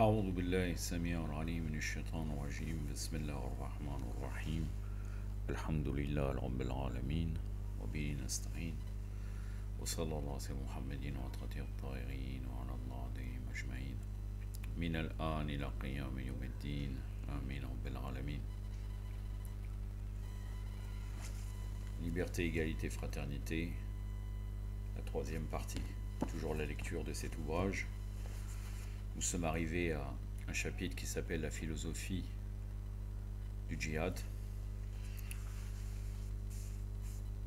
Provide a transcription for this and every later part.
أعوذ بالله السميع العليم من الشيطان الرجيم بسم الله الرحمن الرحيم الحمد لله رب العالمين وبه نستعين وصلى الله على محمد وعلى الطاهرين وعلى الله عليهم أجمعين من الآن إلى قيام يوم الدين آمين رب العالمين. Liberté, égalité, fraternité, la troisième partie, toujours la lecture de cet ouvrage. Nous sommes arrivés à un chapitre qui s'appelle la philosophie du djihad.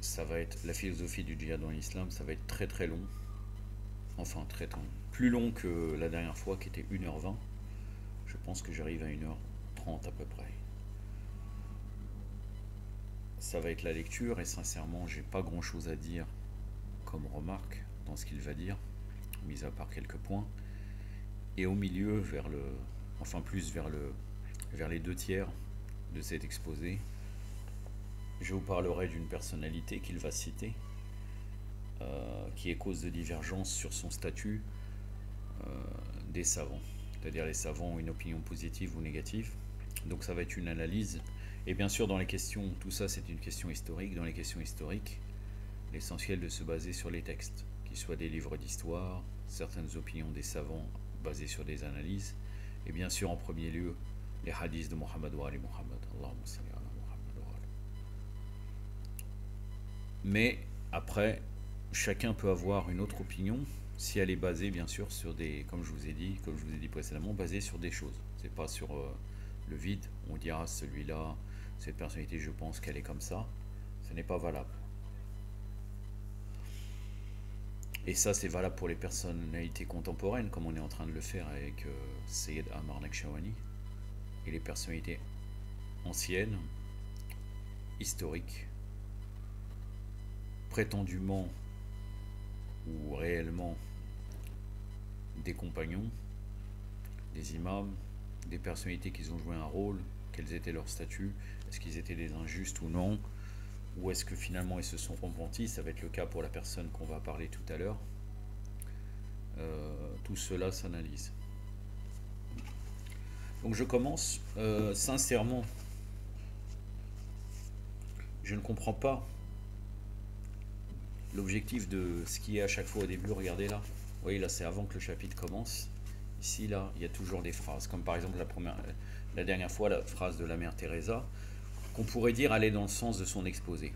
Ça va être la philosophie du djihad dans l'islam, ça va être très très long. Enfin très long. Plus long que la dernière fois qui était 1h20. Je pense que j'arrive à 1h30 à peu près. Ça va être la lecture et sincèrement j'ai pas grand chose à dire comme remarque dans ce qu'il va dire, mis à part quelques points. Et au milieu, vers les deux tiers de cet exposé, je vous parlerai d'une personnalité qu'il va citer, qui est cause de divergence sur son statut des savants. C'est-à-dire les savants ont une opinion positive ou négative. Donc ça va être une analyse. Et bien sûr, dans les questions, tout ça c'est une question historique. Dans les questions historiques, l'essentiel de se baser sur les textes, qu'ils soient des livres d'histoire, certaines opinions des savants basées sur des analyses, et bien sûr en premier lieu les hadiths de Muhammad wa ali Muhammad. Allahumma salli ala Muhammad wa ali. Mais après, chacun peut avoir une autre opinion si elle est basée bien sûr sur des, comme je vous ai dit précédemment, basée sur des choses. C'est pas sur le vide. On dira celui-là, cette personnalité, je pense qu'elle est comme ça. Ce n'est pas valable. Et ça, c'est valable pour les personnalités contemporaines, comme on est en train de le faire avec Sayyid Ammar Nakshawani, et les personnalités anciennes, historiques, prétendument ou réellement des compagnons, des imams, des personnalités qui ont joué un rôle, quels étaient leurs statuts, est-ce qu'ils étaient des injustes ou non, ou est-ce que finalement ils se sont repentis. Ça va être le cas pour la personne qu'on va parler tout à l'heure. Tout cela s'analyse. Donc je commence. Sincèrement, je ne comprends pas l'objectif de ce qui est à chaque fois au début. Regardez là. Vous voyez là, c'est avant que le chapitre commence. Ici là, il y a toujours des phrases, comme par exemple la dernière fois, la phrase de la mère Teresa, qu'on pourrait dire aller dans le sens de son exposé.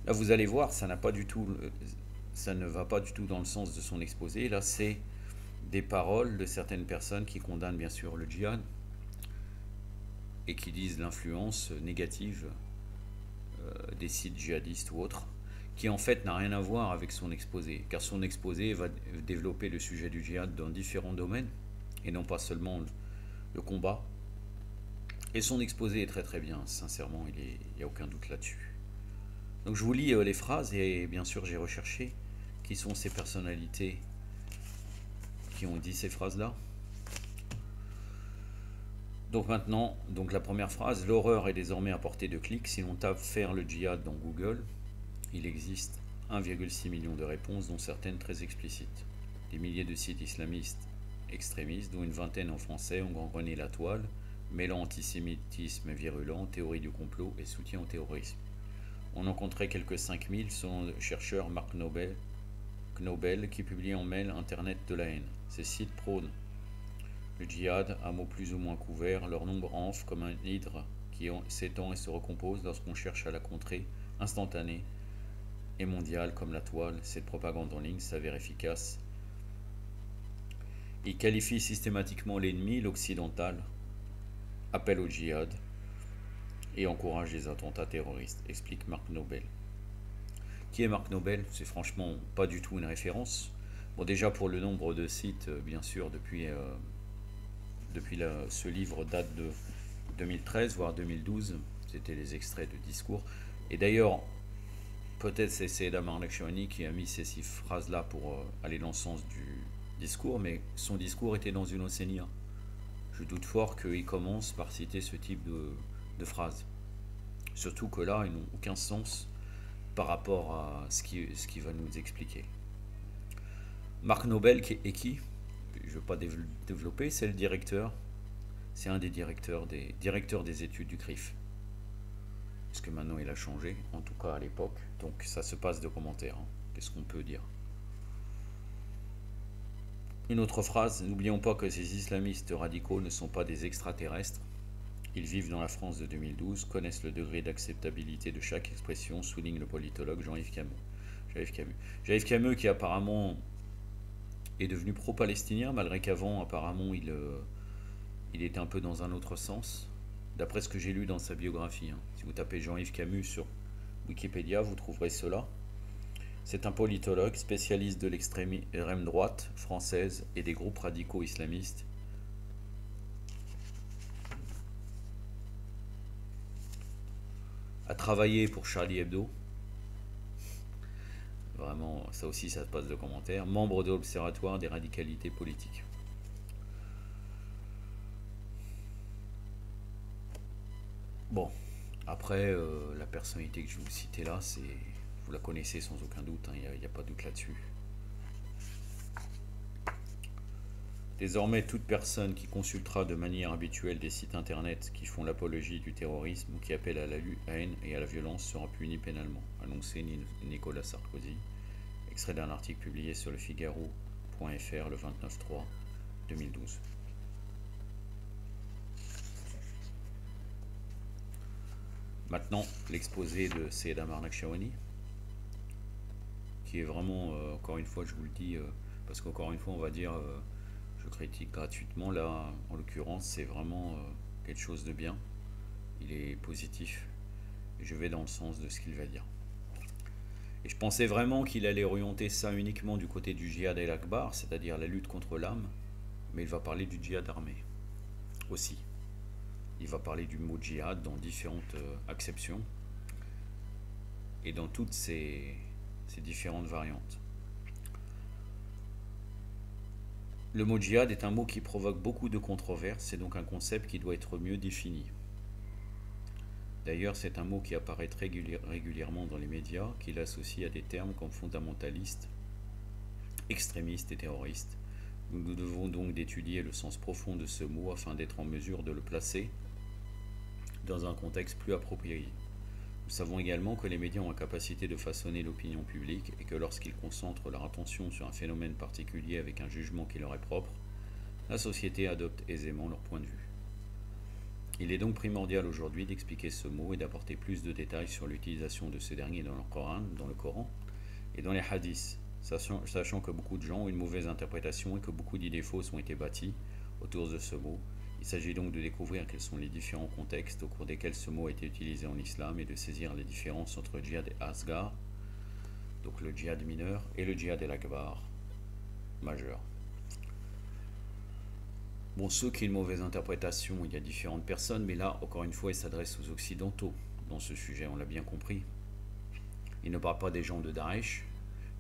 Là, vous allez voir, ça ne va pas du tout dans le sens de son exposé. Là, c'est des paroles de certaines personnes qui condamnent bien sûr le djihad et qui disent l'influence négative des sites djihadistes ou autres, qui en fait n'a rien à voir avec son exposé, car son exposé va développer le sujet du djihad dans différents domaines, et non pas seulement le combat. Et son exposé est très très bien, sincèrement, il n'y a aucun doute là-dessus. Donc je vous lis les phrases, et bien sûr j'ai recherché qui sont ces personnalités qui ont dit ces phrases-là. Donc maintenant, donc la première phrase, l'horreur est désormais à portée de clic. Si l'on tape faire le djihad dans Google, il existe 1,6 million de réponses, dont certaines très explicites. Des milliers de sites islamistes extrémistes, dont une vingtaine en français, ont gangrené la toile, mêlant antisémitisme virulent, théorie du complot et soutien au terrorisme. On en compterait quelques 5000 selon le chercheur Mark Knobel qui publie en mail Internet de la haine. Ces sites prônent le djihad à mots plus ou moins couverts, leur nombre enfle comme un hydre qui s'étend et se recompose lorsqu'on cherche à la contrer, instantanée et mondiale comme la toile. Cette propagande en ligne s'avère efficace. Il qualifie systématiquement l'ennemi, l'occidental, appelle au djihad et encourage les attentats terroristes, explique Mark Knobel. Qui est Mark Knobel? C'est franchement pas du tout une référence. Bon, déjà pour le nombre de sites, bien sûr, depuis ce livre date de 2013, voire 2012, c'était les extraits de discours. Et d'ailleurs, peut-être c'est Sayyid Ammar Nakshawani qui a mis ces 6 phrases-là pour aller dans le sens du discours, mais son discours était dans une océania. Je doute fort qu'il commence par citer ce type de phrases. Surtout que là, ils n'ont aucun sens par rapport à ce qui va nous expliquer. Mark Knobel est qui? Je veux pas développer, c'est le directeur, c'est un des directeurs des études du CRIF. Parce que maintenant il a changé, en tout cas à l'époque. Donc ça se passe de commentaires. Hein. Qu'est-ce qu'on peut dire? Une autre phrase, n'oublions pas que ces islamistes radicaux ne sont pas des extraterrestres. Ils vivent dans la France de 2012, connaissent le degré d'acceptabilité de chaque expression, souligne le politologue Jean-Yves Camus. Jean-Yves Camus qui apparemment est devenu pro-palestinien, malgré qu'avant apparemment il était un peu dans un autre sens, d'après ce que j'ai lu dans sa biographie. Hein. Si vous tapez Jean-Yves Camus sur Wikipédia, vous trouverez cela. C'est un politologue spécialiste de l'extrême droite française et des groupes radicaux islamistes. A travaillé pour Charlie Hebdo. Vraiment, ça aussi, ça se passe de commentaires. Membre de l'Observatoire des radicalités politiques. Bon, après, la personnalité que je vais vous citer là, vous la connaissez sans aucun doute, il n'y a pas de doute là-dessus. Désormais, toute personne qui consultera de manière habituelle des sites internet qui font l'apologie du terrorisme ou qui appellent à la haine et à la violence sera punie pénalement, annoncé Nicolas Sarkozy, extrait d'un article publié sur le Figaro.fr le 29/3/2012. Maintenant, l'exposé de Seyed Amar Nakshawani, qui est vraiment, encore une fois, je vous le dis, parce qu'encore une fois, on va dire, je critique gratuitement, là, en l'occurrence, c'est vraiment quelque chose de bien. Il est positif, et je vais dans le sens de ce qu'il va dire. Et je pensais vraiment qu'il allait orienter ça uniquement du côté du djihad el-akbar, c'est-à-dire la lutte contre l'âme, mais il va parler du djihad armé aussi. Il va parler du mot djihad dans différentes acceptions et dans toutes ces différentes variantes. Le mot djihad est un mot qui provoque beaucoup de controverses, c'est donc un concept qui doit être mieux défini. D'ailleurs, c'est un mot qui apparaît très régulièrement dans les médias, qu'il associe à des termes comme fondamentaliste, extrémiste et terroriste. Nous devons donc d'étudier le sens profond de ce mot afin d'être en mesure de le placer dans un contexte plus approprié. Nous savons également que les médias ont la capacité de façonner l'opinion publique et que lorsqu'ils concentrent leur attention sur un phénomène particulier avec un jugement qui leur est propre, la société adopte aisément leur point de vue. Il est donc primordial aujourd'hui d'expliquer ce mot et d'apporter plus de détails sur l'utilisation de ce dernier dans le Coran et dans les hadiths, sachant que beaucoup de gens ont une mauvaise interprétation et que beaucoup d'idées fausses ont été bâties autour de ce mot. Il s'agit donc de découvrir quels sont les différents contextes au cours desquels ce mot a été utilisé en islam et de saisir les différences entre djihad et asgar, donc le djihad mineur, et le djihad el-akbar, majeur. Bon, ceux qui ont une mauvaise interprétation, il y a différentes personnes, mais là, encore une fois, il s'adresse aux occidentaux dans ce sujet, on l'a bien compris. Il ne parle pas des gens de Daesh,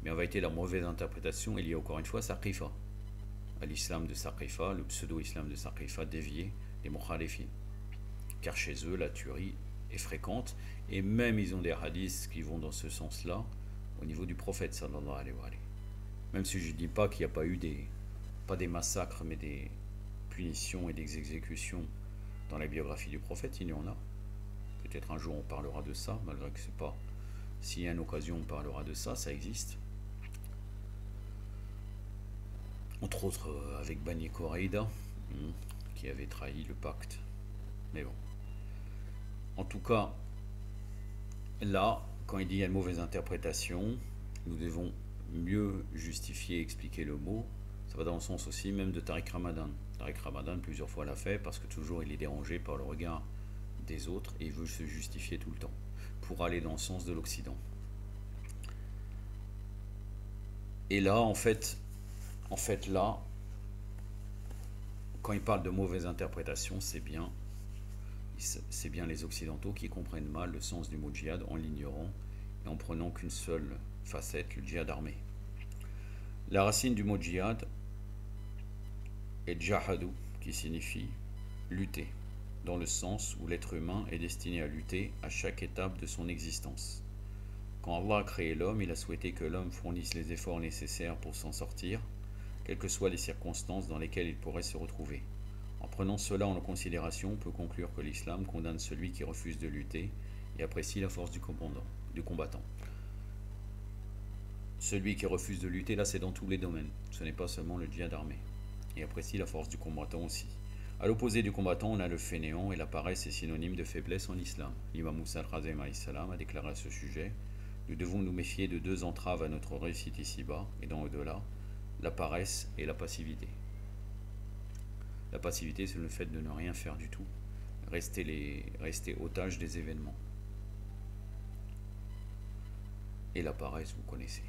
mais en vérité, leur mauvaise interprétation est liée encore une fois à Saqifa, à l'islam de Saqifa, le pseudo-islam de Saqifa dévié des Mukhalifin. Car chez eux, la tuerie est fréquente, et même ils ont des hadiths qui vont dans ce sens-là, au niveau du prophète, sallallahu alayhi wa alayhi. Même si je ne dis pas qu'il n'y a pas eu pas des massacres, mais des punitions et des exécutions dans la biographie du prophète, il y en a. Peut-être un jour on parlera de ça, malgré que c'est pas. S'il y a une occasion, on parlera de ça, ça existe. Entre autres avec Bani Quraïda, qui avait trahi le pacte. Mais bon. En tout cas, là, quand il dit qu'il y a une mauvaise interprétation, nous devons mieux justifier et expliquer le mot. Ça va dans le sens aussi même de Tariq Ramadan. Tariq Ramadan plusieurs fois l'a fait parce que toujours il est dérangé par le regard des autres et il veut se justifier tout le temps pour aller dans le sens de l'Occident. Et là, en fait là, quand il parle de mauvaise interprétation, c'est bien les Occidentaux qui comprennent mal le sens du mot djihad en l'ignorant et en prenant qu'une seule facette, le djihad armé. La racine du mot djihad est jahadou, qui signifie lutter, dans le sens où l'être humain est destiné à lutter à chaque étape de son existence. Quand Allah a créé l'homme, il a souhaité que l'homme fournisse les efforts nécessaires pour s'en sortir, quelles que soient les circonstances dans lesquelles il pourrait se retrouver. En prenant cela en considération, on peut conclure que l'islam condamne celui qui refuse de lutter et apprécie la force du combattant. Celui qui refuse de lutter, là c'est dans tous les domaines, ce n'est pas seulement le djihad armé, et apprécie la force du combattant aussi. A l'opposé du combattant, on a le fainéant, et la paresse est synonyme de faiblesse en islam. L'imam Moussa al-Razem a déclaré à ce sujet: nous devons nous méfier de deux entraves à notre réussite ici-bas et dans au-delà, la paresse et la passivité. La passivité, c'est le fait de ne rien faire du tout, rester otage des événements. Et la paresse, vous connaissez.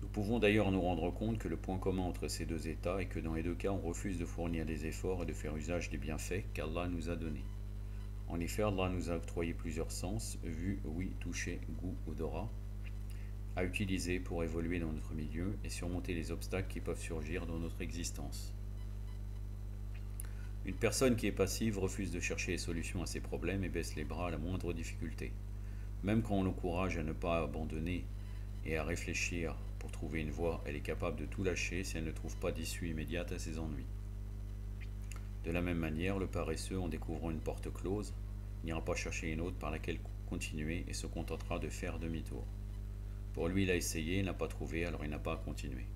Nous pouvons d'ailleurs nous rendre compte que le point commun entre ces deux états est que dans les deux cas, on refuse de fournir des efforts et de faire usage des bienfaits qu'Allah nous a donnés. En effet, Allah nous a octroyé plusieurs sens, vue, ouïe, toucher, goût, odorat, à utiliser pour évoluer dans notre milieu et surmonter les obstacles qui peuvent surgir dans notre existence. Une personne qui est passive refuse de chercher les solutions à ses problèmes et baisse les bras à la moindre difficulté. Même quand on l'encourage à ne pas abandonner et à réfléchir pour trouver une voie, elle est capable de tout lâcher si elle ne trouve pas d'issue immédiate à ses ennuis. De la même manière, le paresseux, en découvrant une porte close, n'ira pas chercher une autre par laquelle continuer et se contentera de faire demi-tour. Pour lui, il a essayé, il n'a pas trouvé, alors il n'a pas à continuer.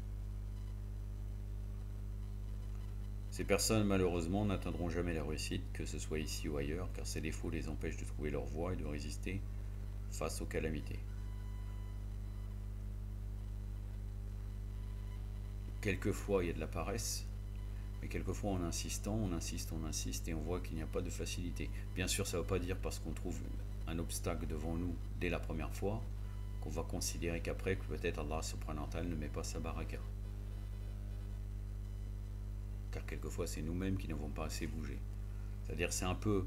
Ces personnes, malheureusement, n'atteindront jamais la réussite, que ce soit ici ou ailleurs, car ces défauts les empêchent de trouver leur voie et de résister face aux calamités. Quelquefois, il y a de la paresse, mais quelquefois, en insistant, on insiste, et on voit qu'il n'y a pas de facilité. Bien sûr, ça ne veut pas dire parce qu'on trouve un obstacle devant nous dès la première fois, qu'on va considérer qu'après, que peut-être Allah subhanahu wa ta'ala ne met pas sa baraka. Car quelquefois, c'est nous-mêmes qui n'avons pas assez bougé. C'est-à-dire, c'est un peu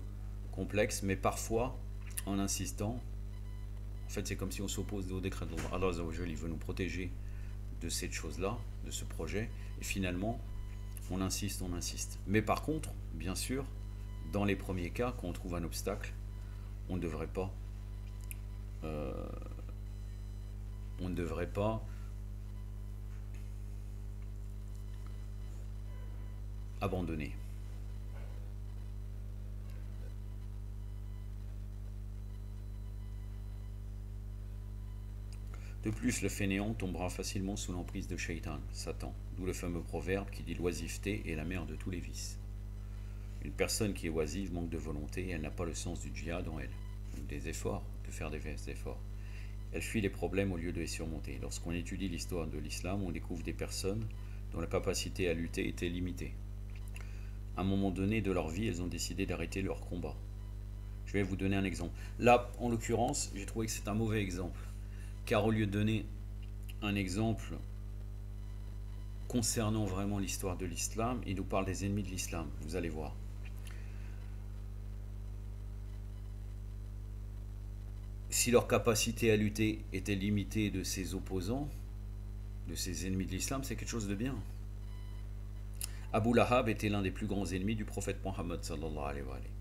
complexe, mais parfois, en insistant, en fait, c'est comme si on s'oppose au décret d'Allah. Allah Azza wa Jalla, il veut nous protéger de cette chose-là, de ce projet, et finalement, on insiste. Mais par contre, bien sûr, dans les premiers cas, quand on trouve un obstacle, on ne devrait pas abandonner. De plus, le fainéant tombera facilement sous l'emprise de Shaitan, Satan, d'où le fameux proverbe qui dit l'oisiveté est la mère de tous les vices. Une personne qui est oisive manque de volonté et elle n'a pas le sens du djihad en elle, des efforts, de faire des efforts. Elle fuit les problèmes au lieu de les surmonter. Lorsqu'on étudie l'histoire de l'islam, on découvre des personnes dont la capacité à lutter était limitée. À un moment donné de leur vie, elles ont décidé d'arrêter leur combat. Je vais vous donner un exemple. Là, en l'occurrence, j'ai trouvé que c'est un mauvais exemple. Car au lieu de donner un exemple concernant vraiment l'histoire de l'islam, il nous parle des ennemis de l'islam, vous allez voir. Si leur capacité à lutter était limitée de ses opposants, de ses ennemis de l'islam, c'est quelque chose de bien. Abu Lahab était l'un des plus grands ennemis du prophète Mohammed sallallahu alayhi wa sallam,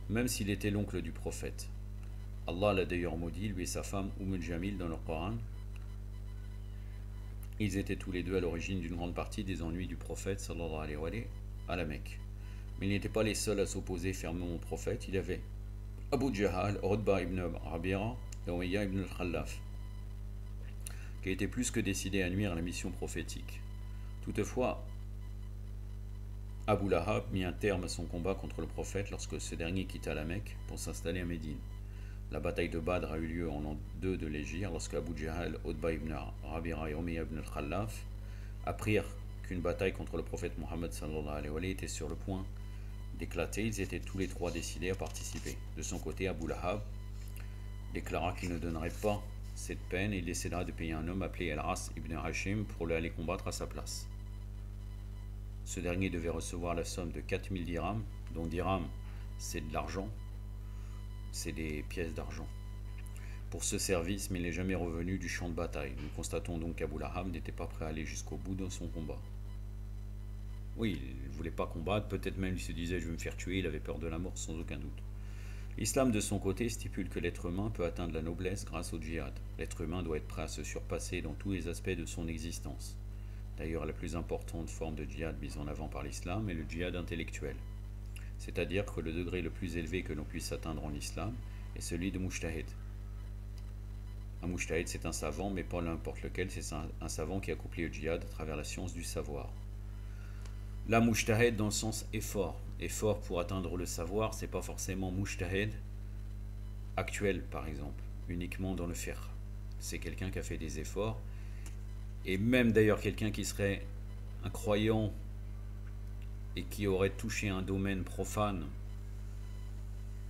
même s'il était l'oncle du prophète. Allah l'a d'ailleurs maudit, lui et sa femme Jamil dans le Coran. Ils étaient tous les deux à l'origine d'une grande partie des ennuis du prophète sallallahu alayhi wa sallam à la Mecque. Mais ils n'étaient pas les seuls à s'opposer fermement au prophète. Il y avait Abu Jahal, Utba ibn Rabi'a et Umayya ibn al-Khallaf, qui étaient plus que décidés à nuire à la mission prophétique. Toutefois, Abu Lahab mit un terme à son combat contre le prophète lorsque ce dernier quitta la Mecque pour s'installer à Médine. La bataille de Badr a eu lieu en l'an 2 de l'Hégire lorsque Abu Jahal, Utba ibn Rabi'a et Umayya ibn al-Khallaf apprirent qu'une bataille contre le prophète Mohammed sallallahu alayhi wa sallam était sur le point d'éclater. Ils étaient tous les trois décidés à participer. De son côté, Abu Lahab déclara qu'il ne donnerait pas cette peine et il décidera de payer un homme appelé Al-As ibn Hashim pour aller combattre à sa place. Ce dernier devait recevoir la somme de 4000 dirhams, dont dirhams c'est de l'argent, c'est des pièces d'argent, pour ce service, mais il n'est jamais revenu du champ de bataille. Nous constatons donc qu'Abu Lahab n'était pas prêt à aller jusqu'au bout de son combat. Oui, il ne voulait pas combattre, peut-être même il se disait je vais me faire tuer, il avait peur de la mort sans aucun doute. L'islam de son côté stipule que l'être humain peut atteindre la noblesse grâce au djihad. L'être humain doit être prêt à se surpasser dans tous les aspects de son existence. D'ailleurs, la plus importante forme de djihad mise en avant par l'islam est le djihad intellectuel. C'est-à-dire que le degré le plus élevé que l'on puisse atteindre en islam est celui de mujtahid. Un mujtahid, c'est un savant, mais pas n'importe lequel, c'est un savant qui accomplit le djihad à travers la science du savoir. La mujtahid dans le sens effort. Effort pour atteindre le savoir, c'est pas forcément mujtahid actuel, par exemple, uniquement dans le fiqh. C'est quelqu'un qui a fait des efforts, et même d'ailleurs quelqu'un qui serait un croyant et qui aurait touché un domaine profane,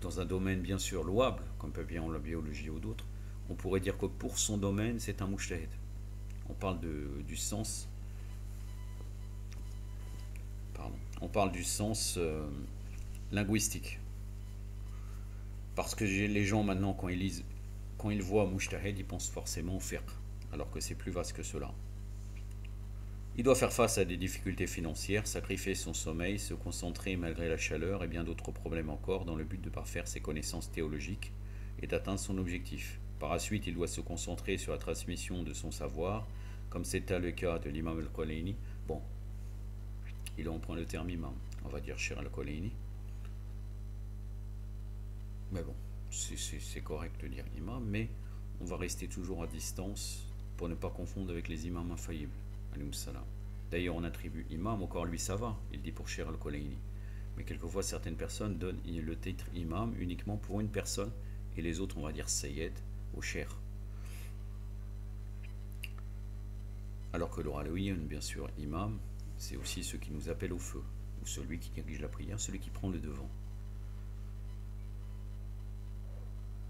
dans un domaine bien sûr louable, comme peut bien en la biologie ou d'autres, on pourrait dire que pour son domaine, c'est un mujtahid. On parle du sens, on parle du sens linguistique. Parce que les gens maintenant, quand ils voient mujtahid, ils pensent forcément au fiqh, alors que c'est plus vaste que cela. Il doit faire face à des difficultés financières, sacrifier son sommeil, se concentrer malgré la chaleur et bien d'autres problèmes encore dans le but de parfaire ses connaissances théologiques et d'atteindre son objectif. Par la suite, il doit se concentrer sur la transmission de son savoir, comme c'était le cas de l'imam al-Kulaini. Bon, il emprunt le terme imam, on va dire Shir al-Kulaini. Mais bon, c'est correct de dire imam, mais on va rester toujours à distance pour ne pas confondre avec les imams infaillibles. D'ailleurs, on attribue imam, encore lui ça va, il dit pour Shir al-Kulaini. Mais quelquefois, certaines personnes donnent le titre imam uniquement pour une personne, et les autres, on va dire sayyid ou cher. Alors que l'oraloïen, bien sûr, imam, c'est aussi ceux qui nous appellent au feu, ou celui qui dirige la prière, celui qui prend le devant.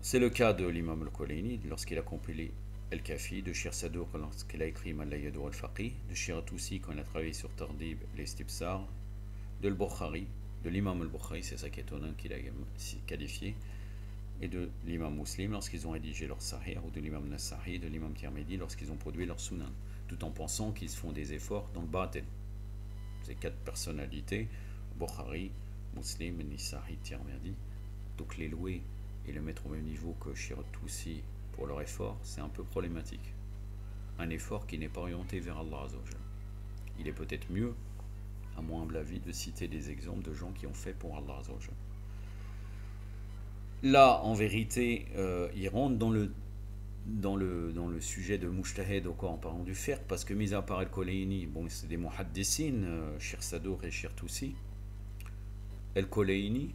C'est le cas de l'imam al-Kulaini lorsqu'il a compilé El-Kafi, de Shir Sadour lorsqu'il a écrit Malayadour al-Faqih, de Shir Toussi quand il a travaillé sur Tardib, les Stibsar, de l'Bukhari, de l'imam al-Bukhari, c'est ça qui est étonnant qu'il a qualifié, et de l'imam Muslim lorsqu'ils ont rédigé leur Sahih, ou de l'imam Nasa'i, de l'imam Tirmidhi lorsqu'ils ont produit leur Sunan, tout en pensant qu'ils font des efforts dans le batin. Ces quatre personnalités, Bukhari, Muslim, Nasa'i, Tirmidhi, donc les louer et le mettre au même niveau que Shir Toussi pour leur effort, c'est un peu problématique. Un effort qui n'est pas orienté vers Allah Azzawajal. Il est peut-être mieux, à mon humble avis, de citer des exemples de gens qui ont fait pour Allah Azzawajal. Là, en vérité, il rentre dans le sujet de mujtahid encore en parlant du fiqh, parce que mis à part El-Kulaini, bon, c'est des muhaddissin, Shir Sadour et Shir Toussi. El-Kulaini,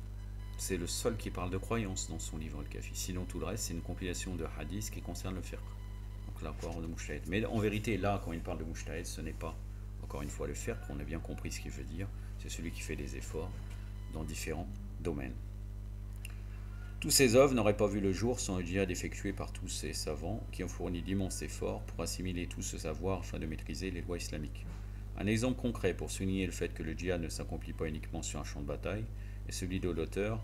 c'est le seul qui parle de croyance dans son livre Al-Kafi. Sinon, tout le reste, c'est une compilation de hadiths qui concerne le fiqh. Donc là, encore de mujtahid. Mais en vérité, là, quand il parle de mujtahid, ce n'est pas, encore une fois, le fiqh. On a bien compris ce qu'il veut dire. C'est celui qui fait des efforts dans différents domaines. Tous ces œuvres n'auraient pas vu le jour sans le djihad effectué par tous ces savants qui ont fourni d'immenses efforts pour assimiler tout ce savoir afin de maîtriser les lois islamiques. Un exemple concret pour souligner le fait que le djihad ne s'accomplit pas uniquement sur un champ de bataille est celui de l'auteur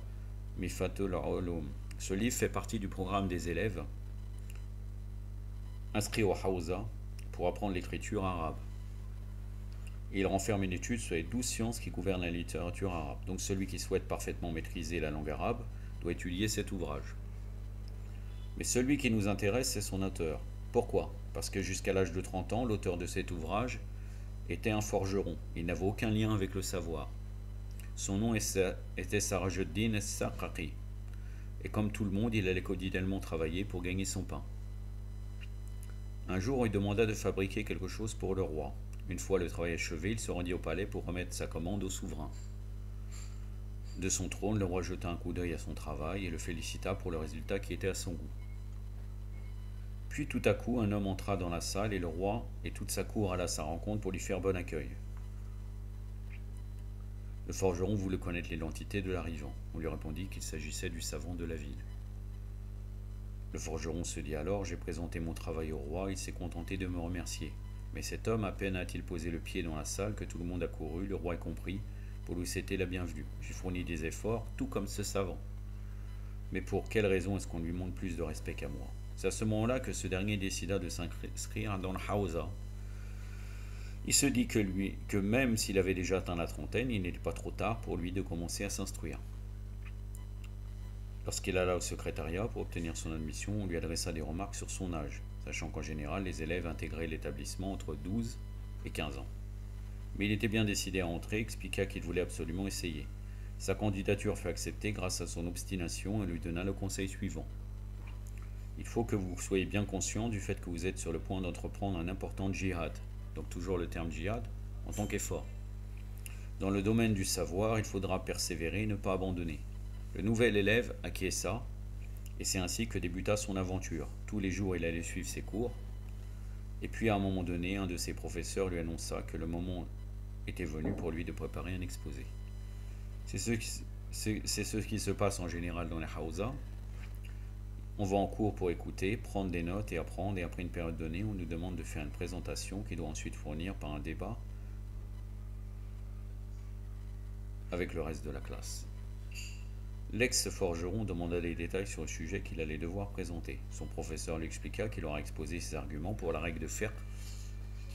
Mifatul Ulum. Ce livre fait partie du programme des élèves inscrits au Hawza pour apprendre l'écriture arabe. Et il renferme une étude sur les 12 sciences qui gouvernent la littérature arabe. Donc celui qui souhaite parfaitement maîtriser la langue arabe doit étudier cet ouvrage. Mais celui qui nous intéresse, c'est son auteur. Pourquoi? Parce que jusqu'à l'âge de 30 ans, l'auteur de cet ouvrage était un forgeron. Il n'avait aucun lien avec le savoir. Son nom était Sarajuddin as-Saqaqi. Et comme tout le monde, il allait quotidiennement travailler pour gagner son pain. Un jour, il demanda de fabriquer quelque chose pour le roi. Une fois le travail achevé, il se rendit au palais pour remettre sa commande au souverain. De son trône, le roi jeta un coup d'œil à son travail et le félicita pour le résultat qui était à son goût. Puis tout à coup, un homme entra dans la salle et le roi et toute sa cour alla à sa rencontre pour lui faire bon accueil. Le forgeron voulut connaître l'identité de l'arrivant. On lui répondit qu'il s'agissait du savant de la ville. Le forgeron se dit alors: j'ai présenté mon travail au roi, il s'est contenté de me remercier. Mais cet homme, à peine a-t-il posé le pied dans la salle que tout le monde a couru, le roi est compris, pour lui c'était la bienvenue. J'ai fourni des efforts, tout comme ce savant. Mais pour quelle raison est-ce qu'on lui montre plus de respect qu'à moi? C'est à ce moment-là que ce dernier décida de s'inscrire dans le Hawza. Il se dit que même s'il avait déjà atteint la trentaine, il n'était pas trop tard pour lui de commencer à s'instruire. Lorsqu'il alla au secrétariat pour obtenir son admission, on lui adressa des remarques sur son âge, sachant qu'en général, les élèves intégraient l'établissement entre 12 et 15 ans. Mais il était bien décidé à entrer, expliqua qu'il voulait absolument essayer. Sa candidature fut acceptée grâce à son obstination et lui donna le conseil suivant. Il faut que vous soyez bien conscient du fait que vous êtes sur le point d'entreprendre un important djihad, donc toujours le terme djihad, en tant qu'effort. Dans le domaine du savoir, il faudra persévérer et ne pas abandonner. Le nouvel élève acquiesça, et c'est ainsi que débuta son aventure. Tous les jours, il allait suivre ses cours, et puis à un moment donné, un de ses professeurs lui annonça que le moment était venu pour lui de préparer un exposé. C'est ce qui se passe en général dans les hawza. On va en cours pour écouter, prendre des notes et apprendre, et après une période donnée, on nous demande de faire une présentation qui doit ensuite fournir par un débat avec le reste de la classe. L'ex-forgeron demanda des détails sur le sujet qu'il allait devoir présenter. Son professeur lui expliqua qu'il aura exposé ses arguments pour la règle de fiqh,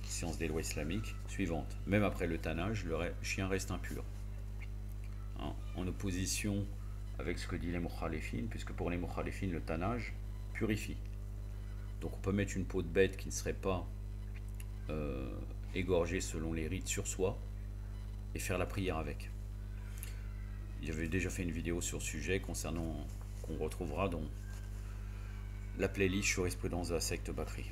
science des lois islamiques, suivante. Même après le tannage, le chien reste impur. En opposition avec ce que dit les mukhalifines, puisque pour les mukhalifines, le tannage purifie. Donc on peut mettre une peau de bête qui ne serait pas égorgée selon les rites sur soi et faire la prière avec. J'avais déjà fait une vidéo sur ce sujet concernant, qu'on retrouvera dans la playlist jurisprudence de la secte Bakri.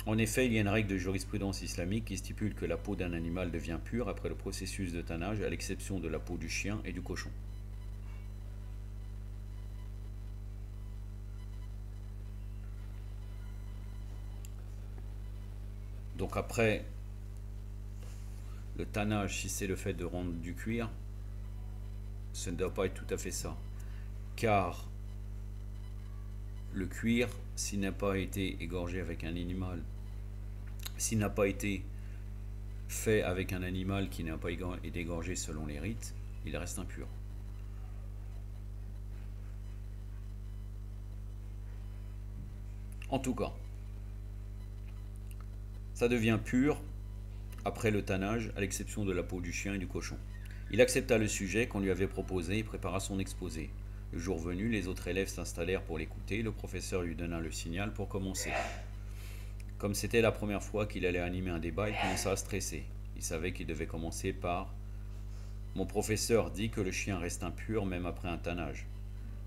En effet, il y a une règle de jurisprudence islamique qui stipule que la peau d'un animal devient pure après le processus de tannage, à l'exception de la peau du chien et du cochon. Donc après, le tannage, si c'est le fait de rendre du cuir, ce ne doit pas être tout à fait ça. Car le cuir, s'il n'a pas été égorgé avec un animal, s'il n'a pas été fait avec un animal qui n'a pas été égorgé selon les rites, il reste impur. En tout cas, ça devient pur après le tannage, à l'exception de la peau du chien et du cochon. Il accepta le sujet qu'on lui avait proposé et prépara son exposé. Le jour venu, les autres élèves s'installèrent pour l'écouter. Le professeur lui donna le signal pour commencer. Comme c'était la première fois qu'il allait animer un débat, il commença à stresser. Il savait qu'il devait commencer par « Mon professeur dit que le chien reste impur même après un tannage. »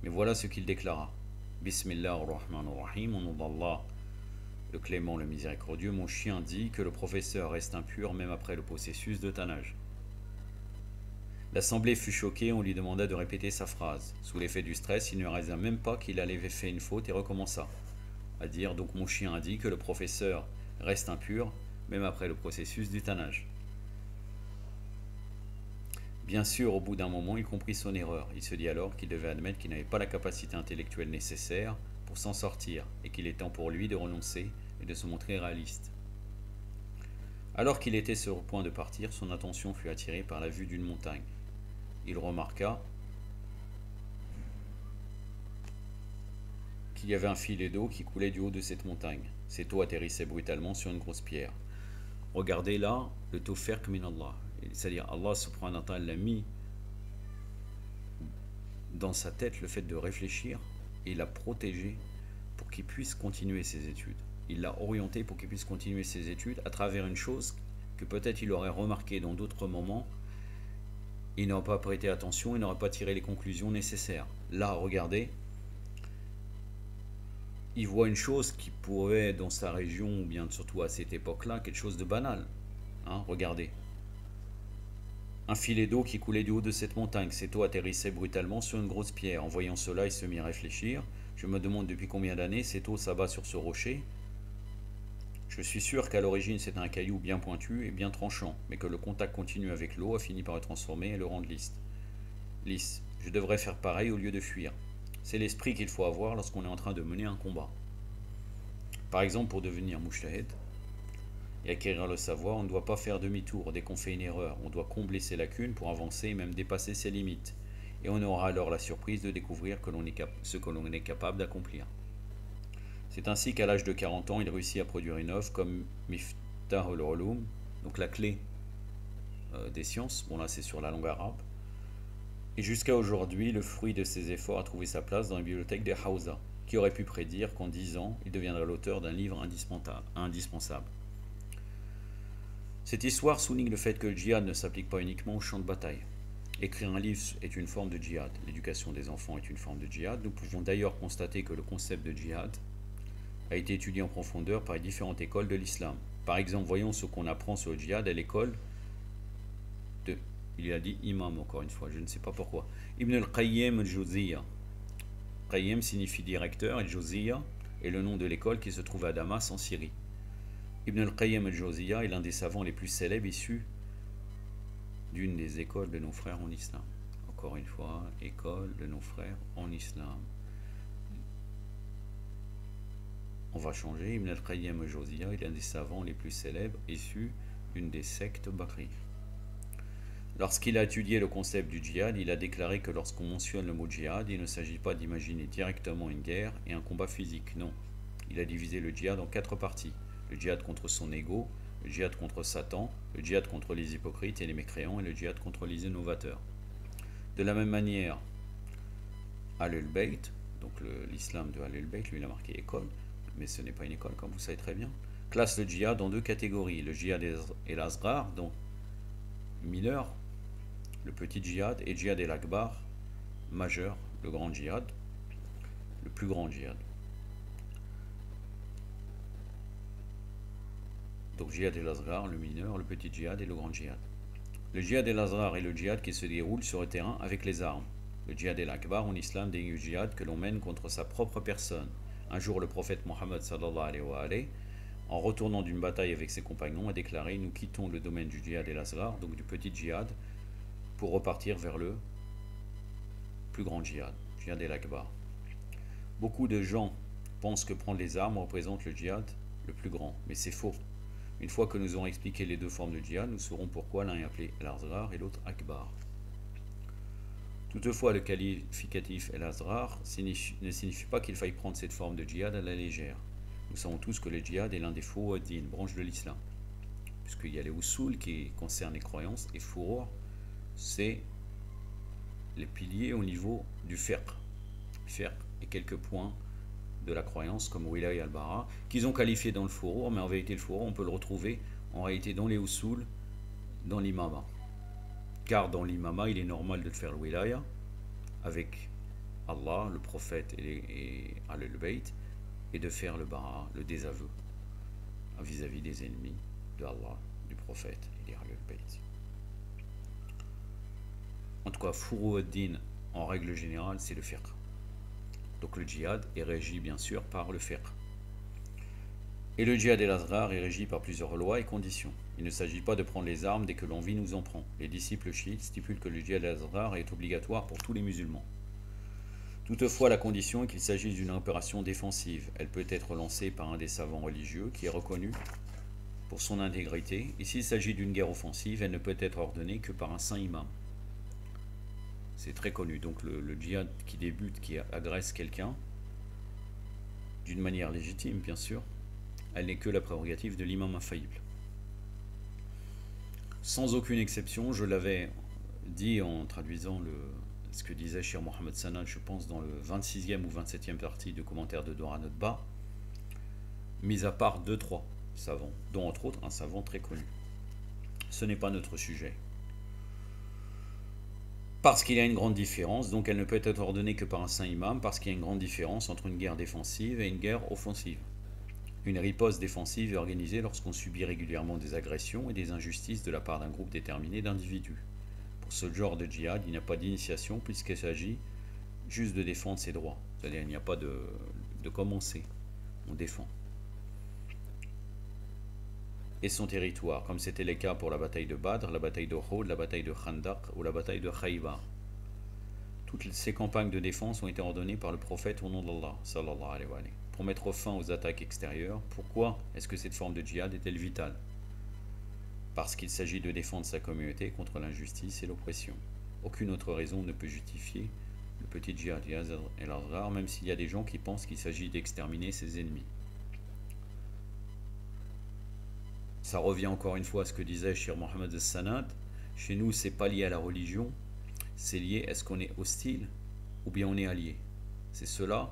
Mais voilà ce qu'il déclara. « Bismillah ar-Rahman ar-Rahim, au nom d'Allah, le clément, le miséricordieux, mon chien dit que le professeur reste impur même après le processus de tannage. » L'assemblée fut choquée, on lui demanda de répéter sa phrase. Sous l'effet du stress, il ne réalisa même pas qu'il avait fait une faute et recommença à dire « Donc mon chien a dit que le professeur reste impur même après le processus du tannage. » Bien sûr, au bout d'un moment, il comprit son erreur. Il se dit alors qu'il devait admettre qu'il n'avait pas la capacité intellectuelle nécessaire pour s'en sortir et qu'il est temps pour lui de renoncer et de se montrer réaliste. Alors qu'il était sur le point de partir, son attention fut attirée par la vue d'une montagne. Il remarqua qu'il y avait un filet d'eau qui coulait du haut de cette montagne. Cette eau atterrissait brutalement sur une grosse pierre. Regardez là, le tawfiq min Allah. C'est-à-dire Allah subhanahu wa ta'ala l'a mis dans sa tête le fait de réfléchir et l'a protégé pour qu'il puisse continuer ses études. Il l'a orienté pour qu'il puisse continuer ses études à travers une chose que peut-être il aurait remarqué dans d'autres moments. Il n'aurait pas prêté attention, il n'aurait pas tiré les conclusions nécessaires. Là, regardez, il voit une chose qui pourrait, dans sa région, ou bien surtout à cette époque-là, quelque chose de banal. Regardez. Un filet d'eau qui coulait du haut de cette montagne. Cette eau atterrissait brutalement sur une grosse pierre. En voyant cela, il se mit à réfléchir. Je me demande depuis combien d'années cette eau s'abat sur ce rocher. Je suis sûr qu'à l'origine c'est un caillou bien pointu et bien tranchant, mais que le contact continu avec l'eau a fini par le transformer et le rendre lisse. Je devrais faire pareil au lieu de fuir. C'est l'esprit qu'il faut avoir lorsqu'on est en train de mener un combat. Par exemple, pour devenir mujtahid et acquérir le savoir, on ne doit pas faire demi-tour dès qu'on fait une erreur. On doit combler ses lacunes pour avancer et même dépasser ses limites. Et on aura alors la surprise de découvrir ce que l'on est capable d'accomplir. C'est ainsi qu'à l'âge de 40 ans, il réussit à produire une œuvre comme Miftah al-Ulum, donc la clé des sciences. Bon là c'est sur la langue arabe. Et jusqu'à aujourd'hui, le fruit de ses efforts a trouvé sa place dans les bibliothèques des Hawza, qui aurait pu prédire qu'en 10 ans, il deviendrait l'auteur d'un livre indispensable. Cette histoire souligne le fait que le djihad ne s'applique pas uniquement au champ de bataille. Écrire un livre est une forme de djihad. L'éducation des enfants est une forme de djihad. Nous pouvons d'ailleurs constater que le concept de djihad a été étudié en profondeur par les différentes écoles de l'islam. Par exemple, voyons ce qu'on apprend sur le djihad à l'école de, il a dit imam encore une fois, je ne sais pas pourquoi. Ibn al-Qayyim al-Jawziyya. Qayyim signifie directeur et Jawziyya est le nom de l'école qui se trouve à Damas en Syrie. Ibn al-Qayyim al-Jawziyya est l'un des savants les plus célèbres issus d'une des écoles de nos frères en islam. Encore une fois, école de nos frères en islam. On va changer. Ibn al-Qayyim al-Jawziyya est l'un des savants les plus célèbres issus d'une des sectes Bakri. Lorsqu'il a étudié le concept du djihad, il a déclaré que lorsqu'on mentionne le mot djihad, il ne s'agit pas d'imaginer directement une guerre et un combat physique, non. Il a divisé le djihad en 4 parties. Le djihad contre son ego, le djihad contre Satan, le djihad contre les hypocrites et les mécréants et le djihad contre les innovateurs. De la même manière, Ahlul Bayt, donc l'islam de Ahlul Bayt, lui il a marqué école, mais ce n'est pas une école comme vous savez très bien, classe le djihad en 2 catégories, le djihad et l'asghar, donc mineur, le petit djihad, et djihad et l'akbar, majeur, le grand djihad, le plus grand djihad. Donc djihad et l'asghar, le mineur, le petit djihad et le grand djihad. Le djihad et l'asghar est le djihad qui se déroule sur le terrain avec les armes. Le djihad et l'akbar en islam désigne le djihad que l'on mène contre sa propre personne. Un jour, le prophète Mohammed sallallahu alayhi wa alayhi, en retournant d'une bataille avec ses compagnons, a déclaré: nous quittons le domaine du djihad et l'asghar, donc du petit djihad, pour repartir vers le plus grand djihad, djihad et l'akbar. Beaucoup de gens pensent que prendre les armes représente le djihad le plus grand, mais c'est faux. Une fois que nous aurons expliqué les 2 formes de djihad, nous saurons pourquoi l'un est appelé al-asghar et l'autre akbar. Toutefois, le qualificatif al-asghar ne signifie pas qu'il faille prendre cette forme de djihad à la légère. Nous savons tous que le djihad est l'un des furu'ad-din, branche de l'islam, puisqu'il y a les usul qui concernent les croyances, et furu', c'est les piliers au niveau du fiqh. Fiqh et quelques points de la croyance comme wilaya al-bara, qu'ils ont qualifié dans le furu', mais en vérité le furu' on peut le retrouver en réalité dans les usul, dans l'imama. Car dans l'imama, il est normal de faire le wilaya avec Allah, le prophète et Ahlul Bayt, et de faire le bara, le désaveu, vis-à-vis des ennemis de Allah, du prophète et des Ahlul Bayt. En tout cas, furu'ad-din, en règle générale, c'est le fiqh. Donc le djihad est régi bien sûr par le fiqh. Et le djihad et l'asghar est régi par plusieurs lois et conditions. Il ne s'agit pas de prendre les armes dès que l'envie nous en prend. Les disciples chiites stipulent que le djihad et l'asghar est obligatoire pour tous les musulmans. Toutefois, la condition est qu'il s'agisse d'une opération défensive. Elle peut être lancée par un des savants religieux qui est reconnu pour son intégrité. Et s'il s'agit d'une guerre offensive, elle ne peut être ordonnée que par un saint imam. C'est très connu. Donc le djihad qui débute, qui agresse quelqu'un, d'une manière légitime bien sûr, elle n'est que la prérogative de l'imam infaillible. Sans aucune exception, je l'avais dit en traduisant ce que disait Cheikh Mohammed Sanad, je pense dans le 26e ou 27e partie de commentaire de Dora Notba, mis à part 2-3 savants, dont entre autres un savant très connu. Ce n'est pas notre sujet. Parce qu'il y a une grande différence, donc elle ne peut être ordonnée que par un saint imam, parce qu'il y a une grande différence entre une guerre défensive et une guerre offensive. Une riposte défensive est organisée lorsqu'on subit régulièrement des agressions et des injustices de la part d'un groupe déterminé d'individus. Pour ce genre de djihad, il n'y a pas d'initiation puisqu'il s'agit juste de défendre ses droits. C'est-à-dire qu'il n'y a pas de commencer, on défend. Et son territoire, comme c'était le cas pour la bataille de Badr, la bataille de Uhud, la bataille de Khandaq ou la bataille de Khaybar. Toutes ces campagnes de défense ont été ordonnées par le prophète au nom d'Allah, sallallahu alayhi wa sallam, pour mettre fin aux attaques extérieures. Pourquoi est-ce que cette forme de djihad est-elle vitale? Parce qu'il s'agit de défendre sa communauté contre l'injustice et l'oppression. Aucune autre raison ne peut justifier le petit djihad et l'asghar, même s'il y a des gens qui pensent qu'il s'agit d'exterminer ses ennemis. Ça revient encore une fois à ce que disait Cheikh Mohammed Sanad. Chez nous, c'est pas lié à la religion, c'est lié à ce qu'on est hostile ou bien on est allié. C'est cela,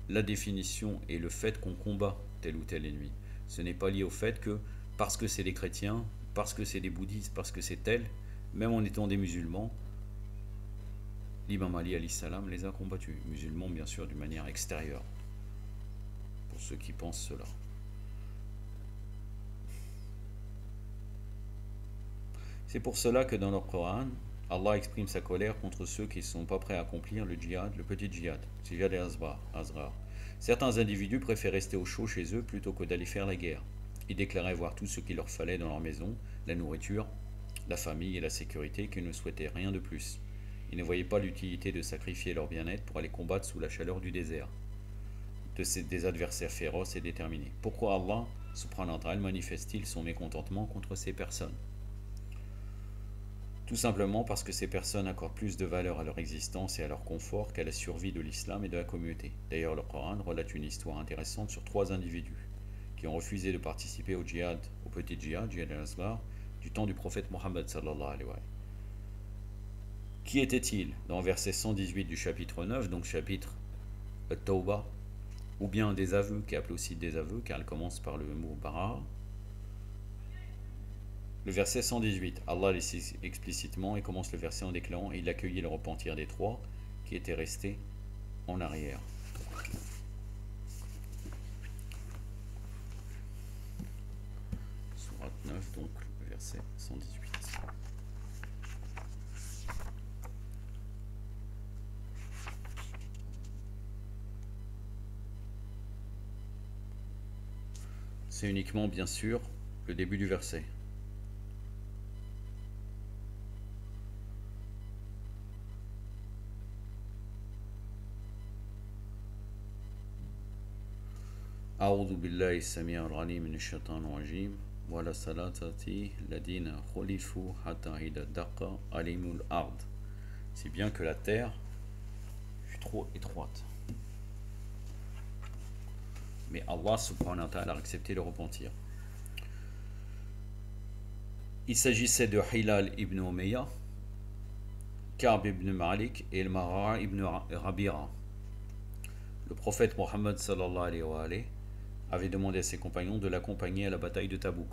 la définition et le fait qu'on combat tel ou tel ennemi. Ce n'est pas lié au fait que, parce que c'est les chrétiens, parce que c'est des bouddhistes, parce que c'est tel, même en étant des musulmans, l'imam Ali alayhi salam les a combattus. Musulmans, bien sûr, d'une manière extérieure, pour ceux qui pensent cela. C'est pour cela que dans le Coran, Allah exprime sa colère contre ceux qui ne sont pas prêts à accomplir le djihad, le petit djihad, djihad et asrar. Certains individus préfèrent rester au chaud chez eux plutôt que d'aller faire la guerre. Ils déclaraient voir tout ce qu'il leur fallait dans leur maison, la nourriture, la famille et la sécurité, qu'ils ne souhaitaient rien de plus. Ils ne voyaient pas l'utilité de sacrifier leur bien-être pour aller combattre sous la chaleur du désert, des adversaires féroces et déterminés. Pourquoi Allah, subhanahu wa ta'ala, manifeste-t-il son mécontentement contre ces personnes? Tout simplement parce que ces personnes accordent plus de valeur à leur existence et à leur confort qu'à la survie de l'islam et de la communauté. D'ailleurs, le Coran relate une histoire intéressante sur 3 individus qui ont refusé de participer au djihad, au petit djihad, djihad al-asghar, du temps du prophète Mohammed sallallahu alayhi wa sallam. Qui étaient-ils? Dans le verset 118 du chapitre 9, donc chapitre At-Tawbah, ou bien des aveux, qui est appelé aussi des aveux, car elle commence par le mot bara. Le verset 118, Allah le cite explicitement et commence le verset en déclarant: il accueillit le repentir des 3 qui étaient restés en arrière. Sourate 9, donc le verset 118. C'est uniquement, bien sûr, le début du verset. أعوذ بالله السميع العليم من الشيطان الرجيم ولا صلاتي الذين خلفوا حتى إذا دق عليهم الأرض. C'est bien que la terre fut trop étroite. Mais Allah subhanahu wa ta'ala a accepté le repentir. Il s'agissait de Hilal ibn Umayya, Ka'b ibn Malik et el Mara ibn Rabira. Le prophète Mohammed sallallahu alayhi wa alayhi avait demandé à ses compagnons de l'accompagner à la bataille de Tabouk.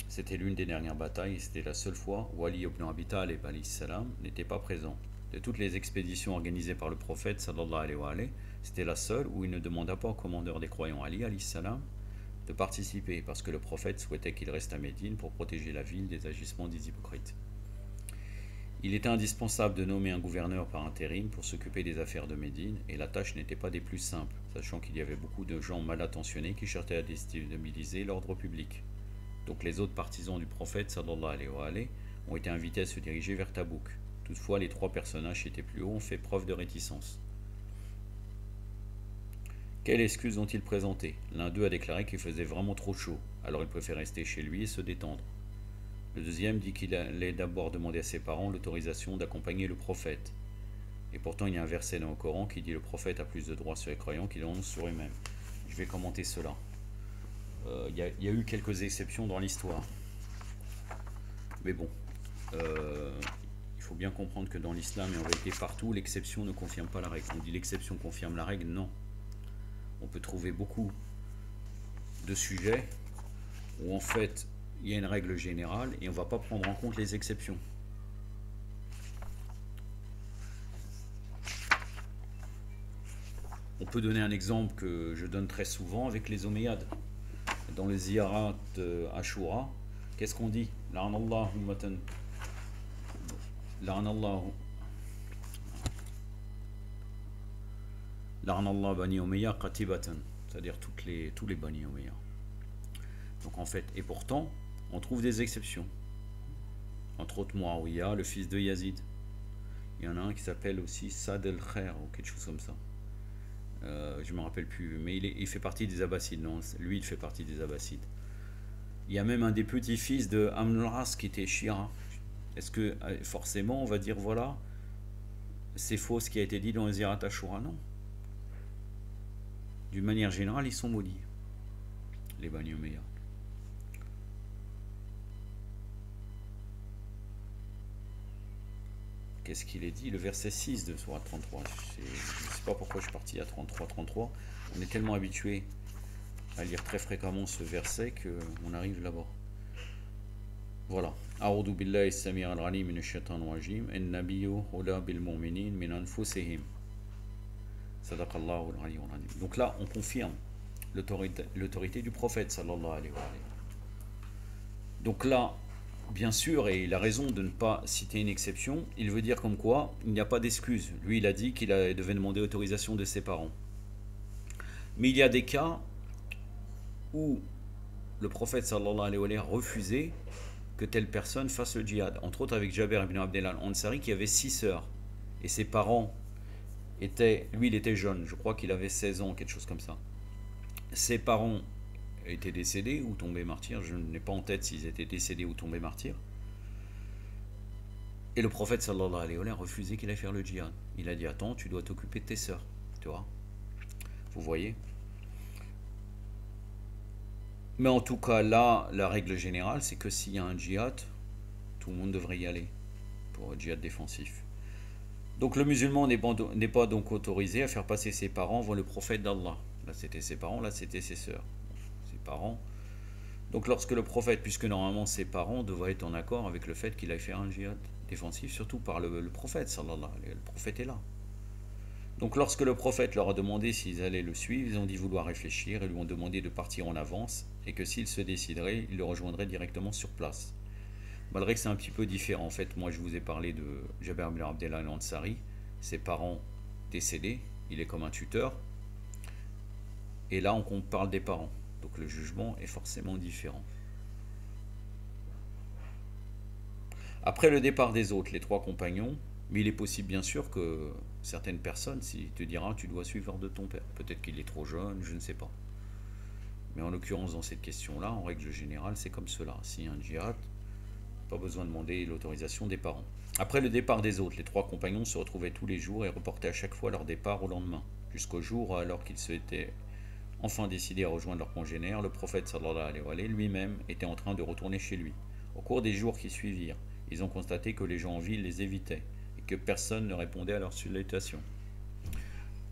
C'était l'une des dernières batailles et c'était la seule fois où Ali ibn Abi Talib alayhi salam n'était pas présent. De toutes les expéditions organisées par le prophète sallallahu alayhi wa alayhi, c'était la seule où il ne demanda pas au commandeur des croyants Ali alayhi salam de participer parce que le prophète souhaitait qu'il reste à Médine pour protéger la ville des agissements des hypocrites. Il était indispensable de nommer un gouverneur par intérim pour s'occuper des affaires de Médine et la tâche n'était pas des plus simples, sachant qu'il y avait beaucoup de gens mal intentionnés qui cherchaient à déstabiliser l'ordre public. Donc les autres partisans du prophète sallallahu alayhi wa alayhi ont été invités à se diriger vers Tabouk. Toutefois, les 3 personnages qui étaient plus hauts ont fait preuve de réticence. Quelle excuse ont-ils présenté? L'un d'eux a déclaré qu'il faisait vraiment trop chaud, alors il préfère rester chez lui et se détendre. Le deuxième dit qu'il allait d'abord demander à ses parents l'autorisation d'accompagner le prophète. Et pourtant, il y a un verset dans le Coran qui dit le prophète a plus de droits sur les croyants qu'il en a sur eux-mêmes. Je vais commenter cela. Il y a eu quelques exceptions dans l'histoire. Mais bon, il faut bien comprendre que dans l'islam, et en réalité partout, l'exception ne confirme pas la règle. On dit l'exception confirme la règle, non. On peut trouver beaucoup de sujets où en fait il y a une règle générale et on ne va pas prendre en compte les exceptions. On peut donner un exemple que je donne très souvent avec les Omeyyades. Dans le Ziyarat Ashura, qu'est-ce qu'on dit? La'anallahu Bani Umayya qatibatan, c'est-à-dire tous les Bani Umayya. Donc en fait, et pourtant, on trouve des exceptions. Entre autres, Muawiyah, le fils de Yazid. Il y en a un qui s'appelle aussi Sad el-Khair ou quelque chose comme ça. Je ne me rappelle plus, mais il fait partie des Abbassides. Non, lui, il fait partie des Abbassides. Il y a même un des petits-fils de Amn al-As qui était Shia. Est-ce que forcément on va dire voilà, c'est faux ce qui a été dit dans les Ziyarat Ashura? Non. D'une manière générale, ils sont maudits, les Bani Umayya. Qu'est-ce qu'il est dit? Le verset 6 de Sourate 33. Je ne sais pas pourquoi je suis parti à 33. On est tellement habitué à lire très fréquemment ce verset qu'on arrive là-bas. Voilà. أعوذ بالله السميع العليم من الشيطان الرجيم النبي أولى بالمؤمنين من أنفسهم صدق الله العلي العظيم. Donc là, on confirme l'autorité du prophète sallallahu alayhi wa sallam. Donc là, bien sûr, et il a raison de ne pas citer une exception, il veut dire comme quoi il n'y a pas d'excuse. Lui, il a dit qu'il devait demander autorisation de ses parents. Mais il y a des cas où le prophète sallallahu alayhi wa sallam a refusé que telle personne fasse le djihad. Entre autres avec Jabir ibn Abdullah al-Ansari qui avait 6 sœurs. Et ses parents étaient... Lui, il était jeune, je crois qu'il avait 16 ans, quelque chose comme ça. Ses parents étaient décédés ou tombés martyrs, je n'ai pas en tête s'ils étaient décédés ou tombés martyrs. Et le prophète sallallahu alayhi wa sallam a refusé qu'il aille faire le djihad. Il a dit, attends, tu dois t'occuper de tes sœurs. Tu vois? Vous voyez? Mais en tout cas, là, la règle générale, c'est que s'il y a un djihad, tout le monde devrait y aller pour un djihad défensif. Donc le musulman n'est pas donc autorisé à faire passer ses parents avant le prophète d'Allah. Là, c'était ses parents, là, c'était ses sœurs. Ses parents. Donc lorsque le prophète, puisque normalement ses parents devraient être en accord avec le fait qu'il aille faire un djihad défensif, surtout par le prophète, sallallahu alayhi wa sallam. Le prophète est là. Donc lorsque le prophète leur a demandé s'ils allaient le suivre, ils ont dit vouloir réfléchir et lui ont demandé de partir en avance et que s'il se déciderait, il le rejoindrait directement sur place. Malgré que c'est un petit peu différent. En fait, moi je vous ai parlé de Jabir ibn Abdullah al-Ansari, ses parents décédés, il est comme un tuteur. Et là on parle des parents. Donc le jugement est forcément différent. Après le départ des autres, les 3 compagnons, mais il est possible bien sûr que certaines personnes, s'il te dira tu dois suivre de ton père, peut-être qu'il est trop jeune, je ne sais pas. Mais en l'occurrence dans cette question-là, en règle générale, c'est comme cela. S'il y a un djihad, pas besoin de demander l'autorisation des parents. Après le départ des autres, les 3 compagnons se retrouvaient tous les jours et reportaient à chaque fois leur départ au lendemain, jusqu'au jour alors qu'ils s'étaient enfin décidés à rejoindre leurs congénères. Le prophète sallallahu alayhi wa sallam lui-même était en train de retourner chez lui. Au cours des jours qui suivirent, ils ont constaté que les gens en ville les évitaient et que personne ne répondait à leurs salutations.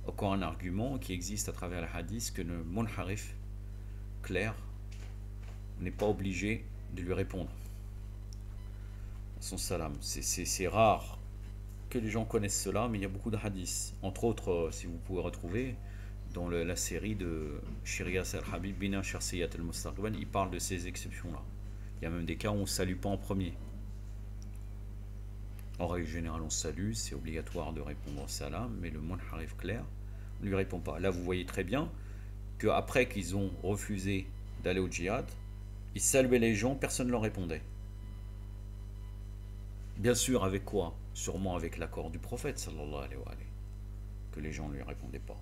Encore un argument qui existe à travers le hadith que le munharif clair n'est pas obligé de lui répondre son salam. C'est rare que les gens connaissent cela, mais il y a beaucoup de hadiths. Entre autres, si vous pouvez retrouver dans la série de Shiryas al-Habib Bina Sharsiyat al-Mustaqbal, il parle de ces exceptions-là. Il y a même des cas où on ne salue pas en premier. En règle générale, on salue, c'est obligatoire de répondre au salam, mais le munharif clair ne lui répond pas. Là, vous voyez très bien qu'après qu'ils ont refusé d'aller au djihad, ils saluaient les gens, personne ne leur répondait. Bien sûr, avec quoi? Sûrement avec l'accord du prophète, sallallahu alayhi wa sallam, que les gens ne lui répondaient pas.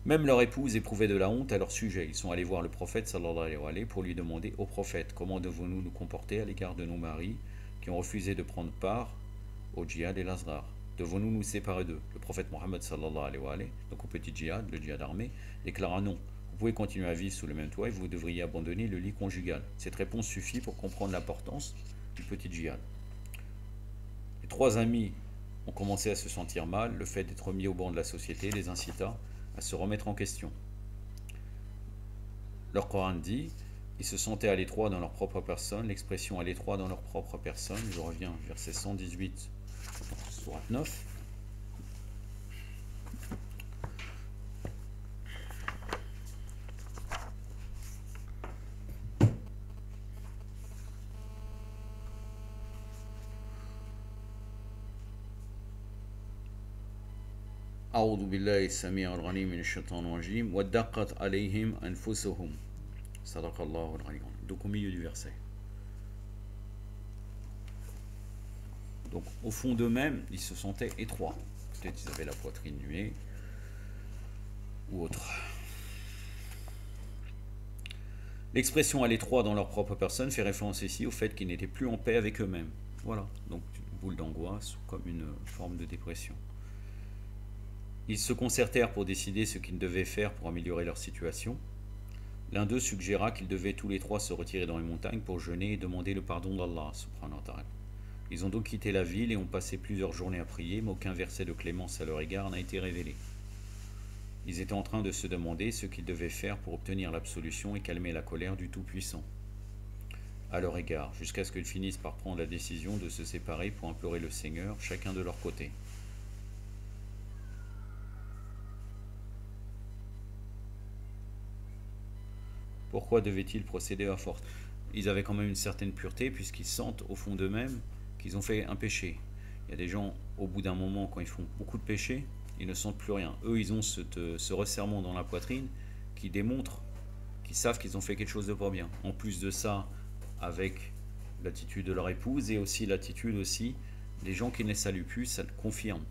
Même leur épouse éprouvait de la honte à leur sujet. Ils sont allés voir le prophète, sallallahu alayhi wa sallam, pour lui demander au prophète comment devons-nous nous comporter à l'égard de nos maris qui ont refusé de prendre part au djihad et l'asrar. Devons-nous nous séparer d'eux? Le prophète Mohammed sallallahu alayhi wa sallam, donc au petit djihad, le djihad armé, déclara non. Vous pouvez continuer à vivre sous le même toit et vous devriez abandonner le lit conjugal. Cette réponse suffit pour comprendre l'importance du petit djihad. Les 3 amis ont commencé à se sentir mal. Le fait d'être mis au banc de la société les incita à se remettre en question. Leur Coran dit, ils se sentaient à l'étroit dans leur propre personne. L'expression à l'étroit dans leur propre personne, je reviens, verset 118, sourate 9. أعوذ بالله السميع العليم من الشيطان الرجيم ودقت عليهم أنفسهم صدق الله العلي العظيم. Donc au milieu du verset. Donc au fond d'eux-mêmes, ils se sentaient étroits. Peut-être qu'ils avaient la poitrine nuée ou autre. L'expression à l'étroit dans leur propre personne fait référence ici au fait qu'ils n'étaient plus en paix avec eux-mêmes. Voilà, donc une boule d'angoisse comme une forme de dépression. Ils se concertèrent pour décider ce qu'ils devaient faire pour améliorer leur situation. L'un d'eux suggéra qu'ils devaient tous les 3 se retirer dans les montagnes pour jeûner et demander le pardon d'Allah, subhanahu wa ta'ala. Ils ont donc quitté la ville et ont passé plusieurs journées à prier, mais aucun verset de clémence à leur égard n'a été révélé. Ils étaient en train de se demander ce qu'ils devaient faire pour obtenir l'absolution et calmer la colère du Tout-Puissant. à leur égard, jusqu'à ce qu'ils finissent par prendre la décision de se séparer pour implorer le Seigneur, chacun de leur côté. Pourquoi devaient-ils procéder à force? Ils avaient quand même une certaine pureté, puisqu'ils sentent au fond d'eux-mêmes qu'ils ont fait un péché. Il y a des gens, au bout d'un moment, quand ils font beaucoup de péchés, ils ne sentent plus rien. Eux, ils ont ce resserrement dans la poitrine qui démontre qu'ils savent qu'ils ont fait quelque chose de pas bien. En plus de ça, avec l'attitude de leur épouse et aussi l'attitude aussi des gens qui ne les saluent plus, ça confirme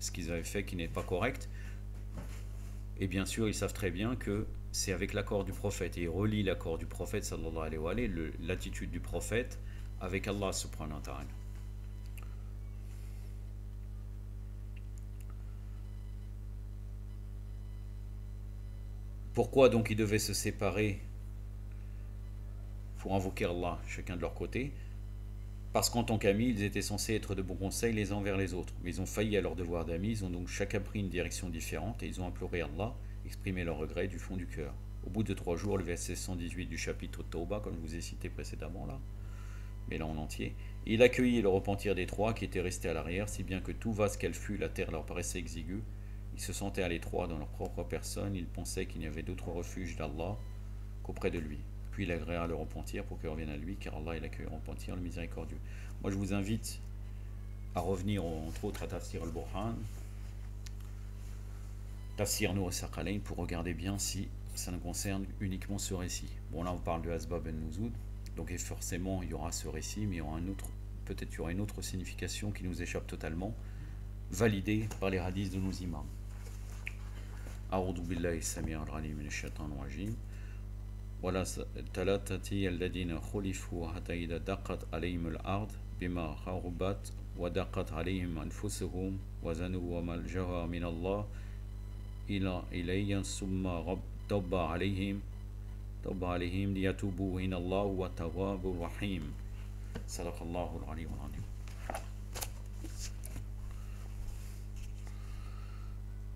ce qu'ils avaient fait qui n'est pas correct. Et bien sûr, ils savent très bien que c'est avec l'accord du prophète. Et ils relient l'accord du prophète, sallallahu alayhi wa alayhi, l'attitude du prophète avec Allah subhanahu wa ta'ala. Pourquoi donc ils devaient se séparer pour invoquer Allah, chacun de leur côté? Parce qu'en tant qu'amis, ils étaient censés être de bons conseils les uns envers les autres. Mais ils ont failli à leur devoir d'amis, ils ont donc chacun pris une direction différente et ils ont imploré Allah, exprimé leur regret du fond du cœur. Au bout de 3 jours, le verset 118 du chapitre Tauba, comme je vous ai cité précédemment là, mais là en entier, il accueillit le repentir des trois qui étaient restés à l'arrière, si bien que tout vaste qu'elle fût, la terre leur paraissait exiguë. Ils se sentaient à l'étroit dans leur propre personne, ils pensaient qu'il n'y avait d'autre refuge d'Allah qu'auprès de lui. Puis il agréa le repentir pour qu'ils reviennent à lui, car Allah il accueille le repentir, le miséricordieux. Moi je vous invite à revenir entre autres à Tafsir al-Burhan, Tafsir Nur al-Saqalayn, pour regarder bien si ça ne concerne uniquement ce récit. Bon là on parle de Asbab al-Nuzul, donc forcément il y aura ce récit, mais il y aura un autre, peut-être il y aura une autre signification qui nous échappe totalement, validée par les hadiths de nos imams. أعوذ بالله السميع العليم من الشيطان الرجيم ولا تلاتة الذين خلفوا حتى إذا دقت عليهم الأرض بما خربت ودقت عليهم أنفسهم وظنوا وما الجوى من الله إليه ثم تاب عليهم ليتوبوا إن الله هو التواب الرحيم صدق الله العلي العظيم.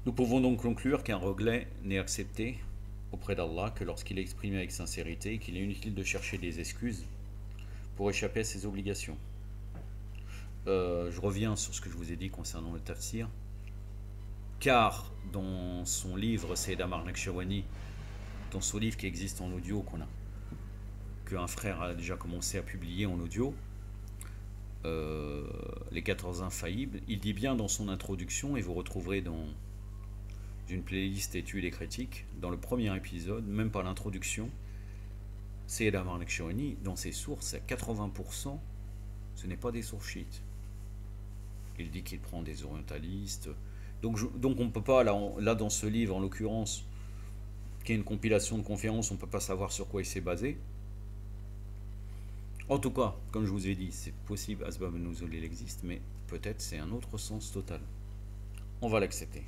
Nous pouvons donc conclure qu'un regret n'est accepté auprès d'Allah que lorsqu'il est exprimé avec sincérité et qu'il est inutile de chercher des excuses pour échapper à ses obligations. Je reviens sur ce que je vous ai dit concernant le tafsir, car dans son livre Sayyid Amar Naqshbandi, dans son livre qui existe en audio, qu'un frère a déjà commencé à publier en audio, les 14 infaillibles, il dit bien dans son introduction, et vous retrouverez dans une playlist études et critiques, dans le premier épisode, même pas l'introduction, Sayyid Amar Naqshbandi, dans ses sources, à 80%, ce n'est pas des sources chiites. Il dit qu'il prend des orientalistes. Donc on ne peut pas, là dans ce livre en l'occurrence, qui est une compilation de conférences, on ne peut pas savoir sur quoi il s'est basé. En tout cas, comme je vous ai dit, c'est possible, Asbab al-Nuzul il existe, mais peut-être c'est un autre sens total. On va l'accepter.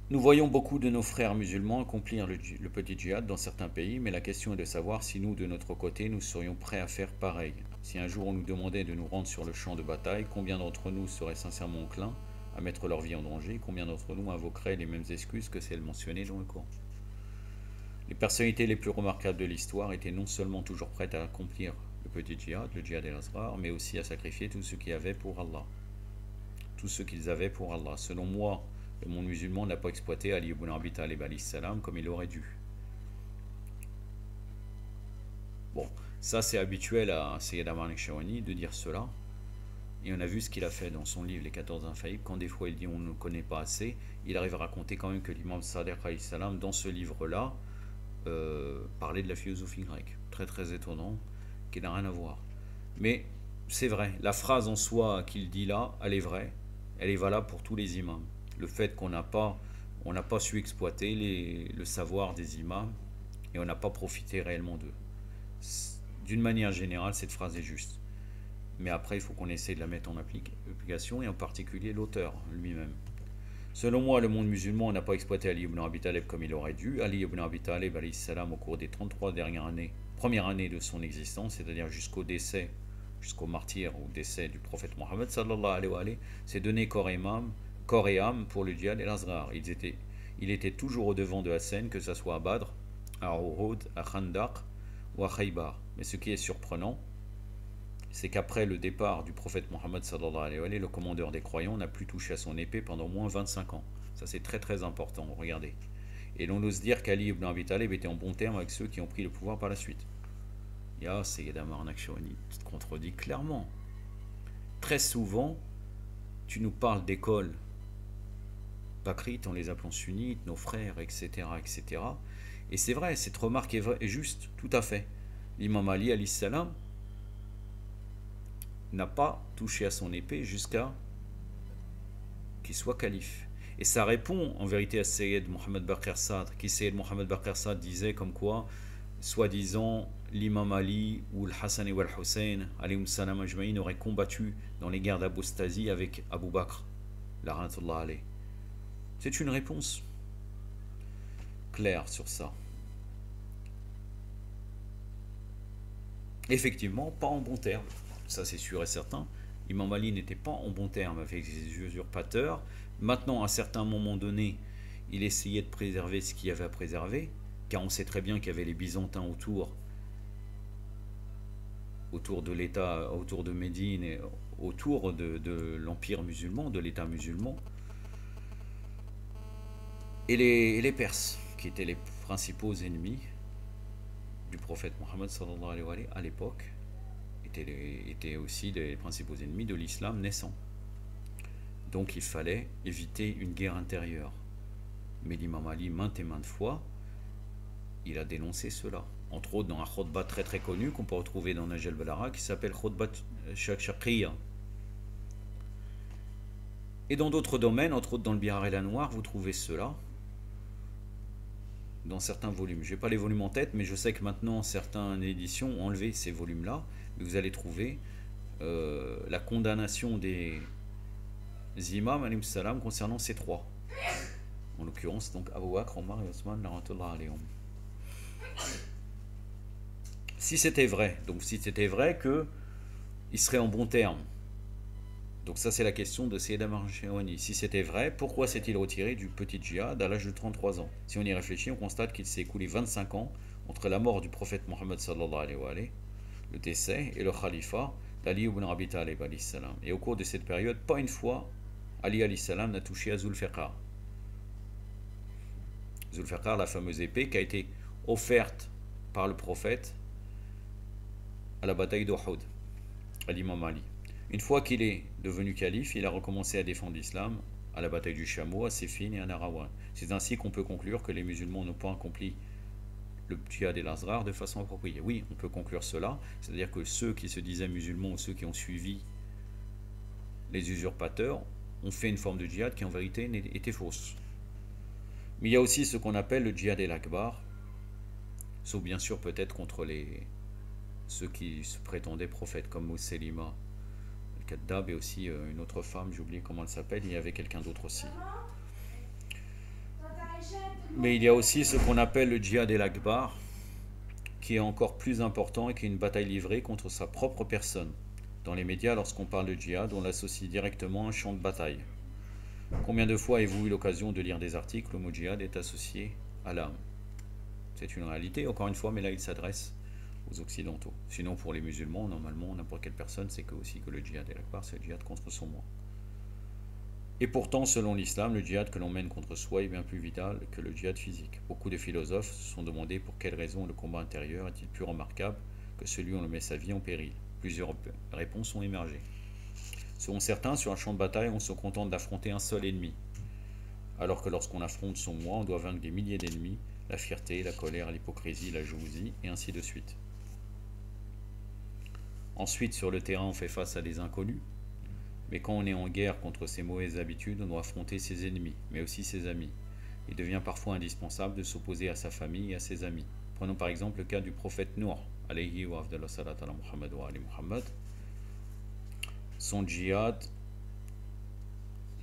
Nous voyons beaucoup de nos frères musulmans accomplir le petit djihad dans certains pays, mais la question est de savoir si nous, de notre côté, nous serions prêts à faire pareil. Si un jour on nous demandait de nous rendre sur le champ de bataille, combien d'entre nous seraient sincèrement enclins à mettre leur vie en danger? Combien d'entre nous invoqueraient les mêmes excuses que celles mentionnées dans le Coran? Les personnalités les plus remarquables de l'histoire étaient non seulement toujours prêtes à accomplir le petit djihad, le djihad el-Asghar, mais aussi à sacrifier tout ce qu'ils avaient pour Allah. Tout ce qu'ils avaient pour Allah. Selon moi, le monde musulman n'a pas exploité Ali ibn Abi Talib alayhi salam comme il aurait dû. Bon, ça c'est habituel à Sayyid Amar Naqshbandi de dire cela. Et on a vu ce qu'il a fait dans son livre Les 14 infaillibles. Quand des fois il dit on ne connaît pas assez, il arrive à raconter quand même que l'imam Sadiq alayhi salam, dans ce livre-là, parlait de la philosophie grecque. Très très étonnant, qui n'a rien à voir. Mais c'est vrai, la phrase en soi qu'il dit là, elle est vraie. Elle est valable pour tous les imams. Le fait qu'on n'a pas su exploiter le savoir des imams et on n'a pas profité réellement d'eux. D'une manière générale, cette phrase est juste. Mais après, il faut qu'on essaie de la mettre en application, et en particulier l'auteur lui-même. Selon moi, le monde musulman n'a pas exploité Ali ibn Abi Talib comme il aurait dû. Ali ibn Abi Talib, alayhi salam, au cours des 33 premières années de son existence, c'est-à-dire jusqu'au décès, jusqu'au martyr ou décès du prophète Mohammed, sallallahu alayhi wa alayhi, s'est donné corps et âme pour le djihad et l'Asghar. Il était toujours au devant de la scène, que ce soit à Badr, à Uhud, à Khandaq wa Khaybar. Mais ce qui est surprenant, c'est qu'après le départ du prophète Mohammed sallallahu alayhi wa sallam, le commandeur des croyants n'a plus touché à son épée pendant au moins 25 ans. Ça c'est très très important, regardez. Et l'on ose dire qu'Ali ibn Abi Talib était en bon terme avec ceux qui ont pris le pouvoir par la suite. Ya Sayyid Ammar Nakshawani, tu te contredis clairement. Très souvent, tu nous parles d'écoles bakrites en les appelant sunnites, nos frères, etc. etc. Et c'est vrai, cette remarque est juste, tout à fait. L'imam Ali, alayhi salam, n'a pas touché à son épée jusqu'à qu'il soit calife. Et ça répond en vérité à Sayyid Mohammed Baqir Sadr, qui Sayyid Mohammed Baqir Sadr disait comme quoi, soi-disant, l'imam Ali ou le Hassan et le Hussein, alayhim salam ajma'in, auraient combattu dans les guerres d'apostasie avec Abu Bakr, la'anatullah alayh. C'est une réponse claire sur ça. Effectivement, pas en bon terme, ça c'est sûr et certain. Imam Ali n'était pas en bon terme avec ses usurpateurs. Maintenant, à un certain moment donné, il essayait de préserver ce qu'il y avait à préserver, car on sait très bien qu'il y avait les Byzantins autour de l'État, autour de Médine, et autour de l'Empire musulman, de l'État musulman, et les Perses, qui étaient les principaux ennemis du prophète Mohammed sallallahu alayhi wa sallam à l'époque, étaient aussi les principaux ennemis de l'islam naissant. Donc il fallait éviter une guerre intérieure. Mais l'imam Ali, maintes et maintes fois, il a dénoncé cela. Entre autres dans un khutbah très très connu qu'on peut retrouver dans Nahj al-Balagha qui s'appelle Khutbah Shaqiyya. Et dans d'autres domaines, entre autres dans le Bihar et la Noire, vous trouvez cela dans certains volumes. Je n'ai pas les volumes en tête, mais je sais que maintenant certaines éditions ont enlevé ces volumes-là. Mais vous allez trouver la condamnation des imams alayhim salam concernant ces trois. En l'occurrence, donc Abu Bakr, Omar et Othman, la'anatullah alayhim. Si c'était vrai, donc si c'était vrai qu'il serait en bon terme. Donc ça c'est la question de Sayyid Ammar Nakshawani. Si c'était vrai, pourquoi s'est-il retiré du petit djihad à l'âge de 33 ans? Si on y réfléchit, on constate qu'il s'est écoulé 25 ans entre la mort du prophète Mohammed sallallahu alayhi wa sallam, le décès et le khalifa d'Ali ibn Abi Talib alayhi salam. Et au cours de cette période, pas une fois, Ali alayhi salam n'a touché à Zulfiqar. Zulfiqar, la fameuse épée qui a été offerte par le prophète à la bataille d'Uhud, à l'imam Ali. Une fois qu'il est devenu calife, il a recommencé à défendre l'islam à la bataille du Chameau, à Siffin et à Nahrawan. C'est ainsi qu'on peut conclure que les musulmans n'ont pas accompli le djihad et l'Azrar de façon appropriée. Oui, on peut conclure cela, c'est-à-dire que ceux qui se disaient musulmans ou ceux qui ont suivi les usurpateurs ont fait une forme de djihad qui en vérité était fausse. Mais il y a aussi ce qu'on appelle le djihad el-Akbar, sauf bien sûr peut-être contre ceux qui se prétendaient prophètes, comme Mousselima al-Kaddab et aussi une autre femme, j'ai oublié comment elle s'appelle, il y avait quelqu'un d'autre aussi. Mais il y a aussi ce qu'on appelle le djihad el-Akbar, qui est encore plus important et qui est une bataille livrée contre sa propre personne. Dans les médias, lorsqu'on parle de djihad, on l'associe directement à un champ de bataille. Combien de fois avez-vous eu l'occasion de lire des articles où le mot djihad est associé à l'âme? C'est une réalité, encore une fois, mais là il s'adresse aux occidentaux. Sinon pour les musulmans, normalement, n'importe quelle personne sait aussi que le djihad el-Akbar, c'est le djihad contre son moi. Et pourtant, selon l'islam, le djihad que l'on mène contre soi est bien plus vital que le djihad physique. Beaucoup de philosophes se sont demandé pour quelle raison le combat intérieur est-il plus remarquable que celui où on met sa vie en péril. Plusieurs réponses ont émergé. Selon certains, sur un champ de bataille, on se contente d'affronter un seul ennemi. Alors que lorsqu'on affronte son moi, on doit vaincre des milliers d'ennemis, la fierté, la colère, l'hypocrisie, la jalousie, et ainsi de suite. Ensuite, sur le terrain, on fait face à des inconnus. Mais quand on est en guerre contre ces mauvaises habitudes, on doit affronter ses ennemis, mais aussi ses amis. Il devient parfois indispensable de s'opposer à sa famille et à ses amis. Prenons par exemple le cas du prophète Nour, alayhi wa afdallah salat ala Muhammad wa ali Muhammad. Son djihad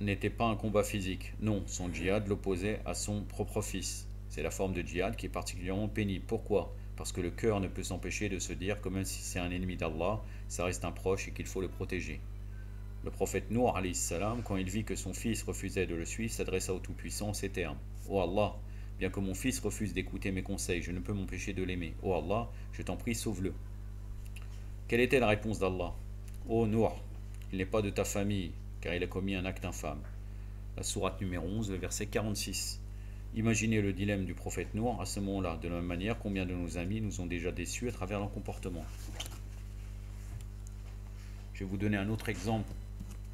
n'était pas un combat physique. Non, son djihad l'opposait à son propre fils. C'est la forme de djihad qui est particulièrement pénible. Pourquoi? Parce que le cœur ne peut s'empêcher de se dire que même si c'est un ennemi d'Allah, ça reste un proche et qu'il faut le protéger. Le prophète Nour, alayhi salam, quand il vit que son fils refusait de le suivre, s'adressa au Tout-Puissant en ces termes. « Oh Allah, Bien que mon fils refuse d'écouter mes conseils, je ne peux m'empêcher de l'aimer. Oh Allah, je t'en prie, sauve-le. Quelle était la réponse d'Allah? Oh Nour, il n'est pas de ta famille, car il a commis un acte infâme. La sourate numéro 11, le verset 46. Imaginez le dilemme du prophète Nour à ce moment-là. De la même manière, combien de nos amis nous ont déjà déçus à travers leur comportement. Je vais vous donner un autre exemple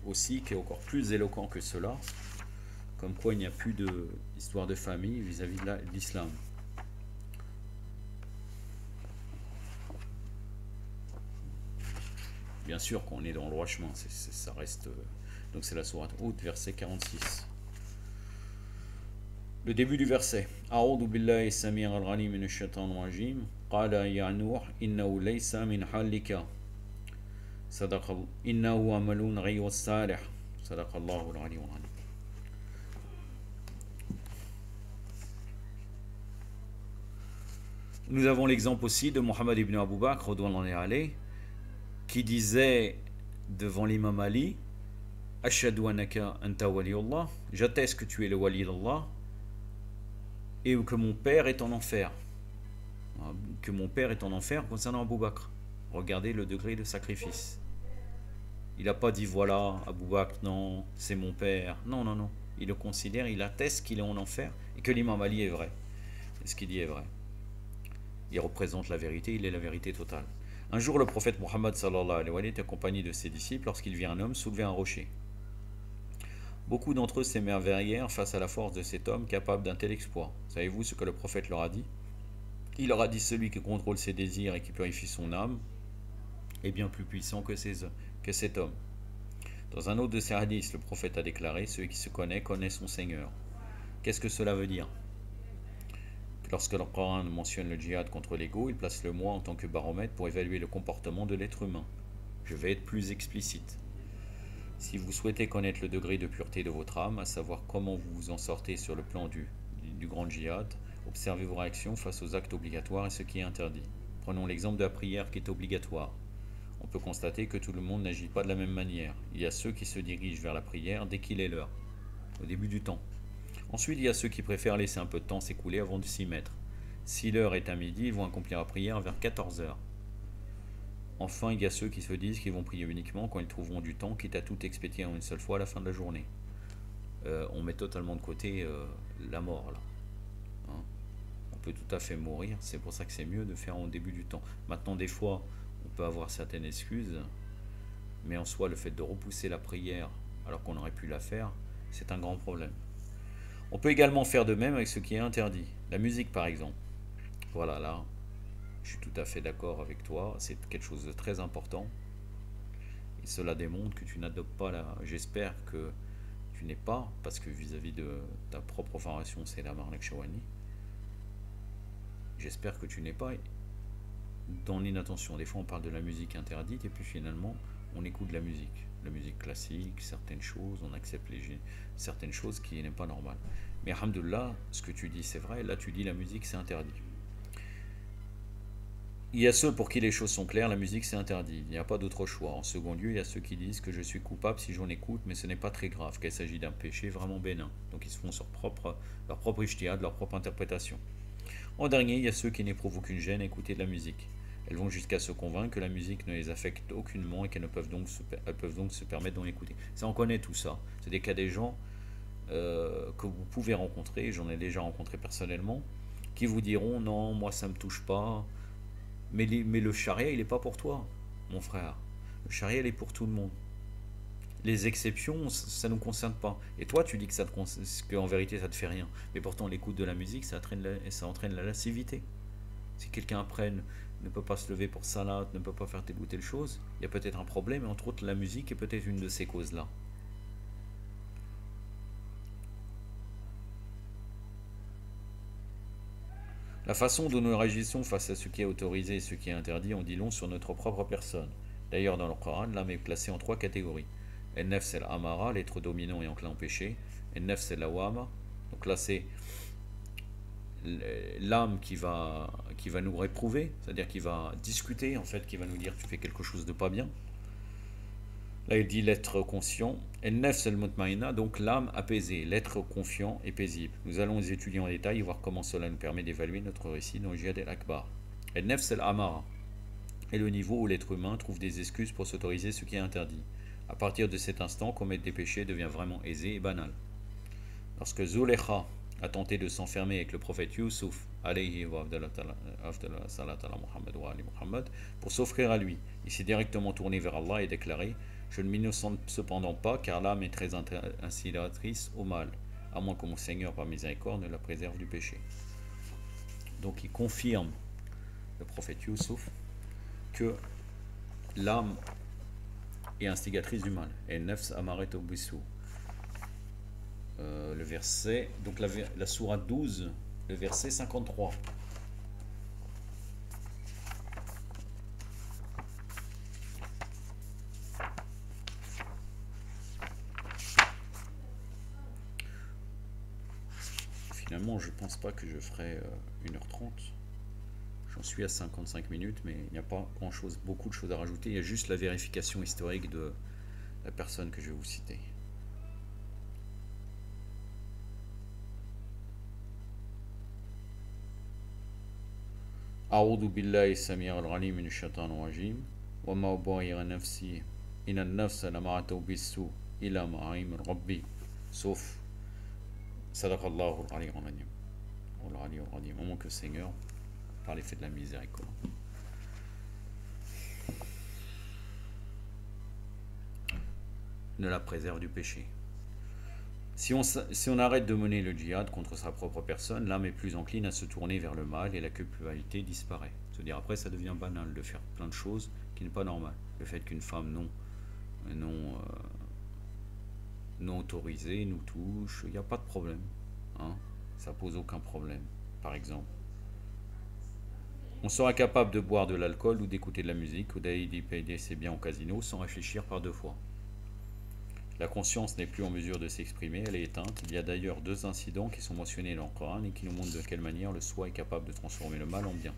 aussi qui est encore plus éloquent que cela, comme quoi il n'y a plus d'histoire de famille vis-à-vis de l'islam. Bien sûr qu'on est dans le droit chemin, ça reste... donc c'est la sourate Hud, verset 46. Le début du verset. A'udhu billahi samir al-ghalim min ash-shaytan rajim. Qala ya Nuh innahu laysa min halika. Sadaqa innahu amalun ghayru salih. Sadaqa Allahu al-aliyyul azim. Nous avons l'exemple aussi de Mohammed ibn Abu Bakr radhiyallahu anhu qui disait devant l'imam Ali, Ashhadu annaka anta waliyullah, j'atteste que tu es le wali d'Allah et que mon père est en enfer. Que mon père est en enfer concernant Abu Bakr. Regardez le degré de sacrifice. Il n'a pas dit voilà, Abu Bakr, non, c'est mon père. Non, non, non. Il le considère, il atteste qu'il est en enfer et que l'imam Ali est vrai. Et ce qu'il dit est vrai. Il représente la vérité, il est la vérité totale. Un jour, le prophète Mohammed sallallahu alayhi wa sallam était accompagné de ses disciples lorsqu'il vit un homme soulever un rocher. Beaucoup d'entre eux s'émerveillèrent face à la force de cet homme capable d'un tel exploit. Savez-vous ce que le prophète leur a dit? Il leur a dit: celui qui contrôle ses désirs et qui purifie son âme est bien plus puissant que cet homme. Dans un autre de ses hadiths, le prophète a déclaré: celui qui se connaît son Seigneur. Qu'est-ce que cela veut dire? Lorsque le Coran mentionne le djihad contre l'ego, il place le moi en tant que baromètre pour évaluer le comportement de l'être humain. Je vais être plus explicite. Si vous souhaitez connaître le degré de pureté de votre âme, à savoir comment vous vous en sortez sur le plan du grand djihad, observez vos réactions face aux actes obligatoires et ce qui est interdit. Prenons l'exemple de la prière qui est obligatoire. On peut constater que tout le monde n'agit pas de la même manière. Il y a ceux qui se dirigent vers la prière dès qu'il est l'heure, au début du temps. Ensuite, il y a ceux qui préfèrent laisser un peu de temps s'écouler avant de s'y mettre. Si l'heure est à midi, ils vont accomplir la prière vers 14 heures. Enfin, il y a ceux qui se disent qu'ils vont prier uniquement quand ils trouveront du temps, quitte à tout expédier en une seule fois à la fin de la journée. On met totalement de côté la mort, là. Hein, on peut tout à fait mourir, c'est pour ça que c'est mieux de faire au début du temps. Maintenant, des fois, on peut avoir certaines excuses, mais en soi, le fait de repousser la prière alors qu'on aurait pu la faire, c'est un grand problème. On peut également faire de même avec ce qui est interdit. La musique, par exemple. Voilà, là, je suis tout à fait d'accord avec toi. C'est quelque chose de très important. Et cela démontre que tu n'adoptes pas la... J'espère que tu n'es pas, parce que vis-à-vis de ta propre formation, c'est la Marlek Shawani. J'espère que tu n'es pas dans l'inattention. Des fois, on parle de la musique interdite, et puis finalement, on écoute de la musique classique, certaines choses, on accepte certaines choses qui n'est pas normal. Mais alhamdoulilah, ce que tu dis c'est vrai, là tu dis la musique c'est interdit. Il y a ceux pour qui les choses sont claires, la musique c'est interdit, il n'y a pas d'autre choix. En second lieu, il y a ceux qui disent que je suis coupable si j'en écoute, mais ce n'est pas très grave, qu'il s'agit d'un péché vraiment bénin. Donc ils se font leur propre ijtihad, leur propre interprétation. En dernier, il y a ceux qui n'éprouvent aucune gêne à écouter de la musique. Elles vont jusqu'à se convaincre que la musique ne les affecte aucunement et qu'elles peuvent donc se permettre d'en écouter. Ça, on connaît tout ça. C'est des cas des gens que vous pouvez rencontrer, j'en ai déjà rencontré personnellement, qui vous diront non, moi ça me touche pas. Mais le charia, il n'est pas pour toi, mon frère. Le charia, il est pour tout le monde. Les exceptions, ça ne nous concerne pas. Et toi, tu dis que en vérité, ça ne te fait rien. Mais pourtant, l'écoute de la musique, ça entraîne la lascivité. Si quelqu'un après ne peut pas se lever pour salat, ne peut pas faire telle ou telle chose, il y a peut-être un problème, et entre autres la musique est peut-être une de ces causes-là. La façon dont nous réagissons face à ce qui est autorisé et ce qui est interdit en dit long sur notre propre personne. D'ailleurs, dans le Coran, l'âme est classée en 3 catégories. El-Nef, c'est l'Amara, l'être dominant et enclin au péché. El-Nef, c'est l'Awama. Donc là, c'est l'âme qui va nous réprouver, c'est-à-dire qui va discuter, en fait, qui va nous dire tu fais quelque chose de pas bien. Là, il dit l'être conscient. Et nefs al-mutmaïna, donc l'âme apaisée, l'être confiant et paisible. Nous allons les étudier en détail et voir comment cela nous permet d'évaluer notre récit dans le Jihad al-Akbar. Et nefs al-amara est le niveau où l'être humain trouve des excuses pour s'autoriser ce qui est interdit. À partir de cet instant, commettre des péchés devient vraiment aisé et banal. Lorsque Zulekha a tenté de s'enfermer avec le prophète Youssouf, alayhi wa afdala salat ala Muhammad wa ali Muhammad, pour s'offrir à lui, il s'est directement tourné vers Allah et déclaré: Je ne m'innocente cependant pas, car l'âme est très incitatrice au mal, à moins que mon Seigneur, par miséricorde, ne la préserve du péché. Donc il confirme, le prophète Youssouf, que l'âme est instigatrice du mal. Et nefs amaret obissou. Le verset, donc la sourate 12, le verset 53. Finalement, je pense pas que je ferai 1h30. J'en suis à 55 minutes, mais il n'y a pas beaucoup de choses à rajouter. Il y a juste la vérification historique de la personne que je vais vous citer. أعوذ بالله السميع العليم من الشيطان الرجيم وما أبرئ نفسي إن النفس لمعته بالسوء إلى معين ربي sauf صدق الله العلي العظيم العلي العظيم, au moins que le Seigneur, par l'effet de la miséricorde, ne la préserve du péché. Si on arrête de mener le djihad contre sa propre personne, l'âme est plus encline à se tourner vers le mal et la culpabilité disparaît. C'est-à-dire après, ça devient banal de faire plein de choses qui n'est pas normal. Le fait qu'une femme non autorisée nous touche, il n'y a pas de problème. Hein, ça pose aucun problème, par exemple. On sera capable de boire de l'alcool ou d'écouter de la musique ou d'aller payer ses biens au casino sans réfléchir par deux fois. La conscience n'est plus en mesure de s'exprimer, elle est éteinte. Il y a d'ailleurs 2 incidents qui sont mentionnés dans le Coran et qui nous montrent de quelle manière le soi est capable de transformer le mal en bien.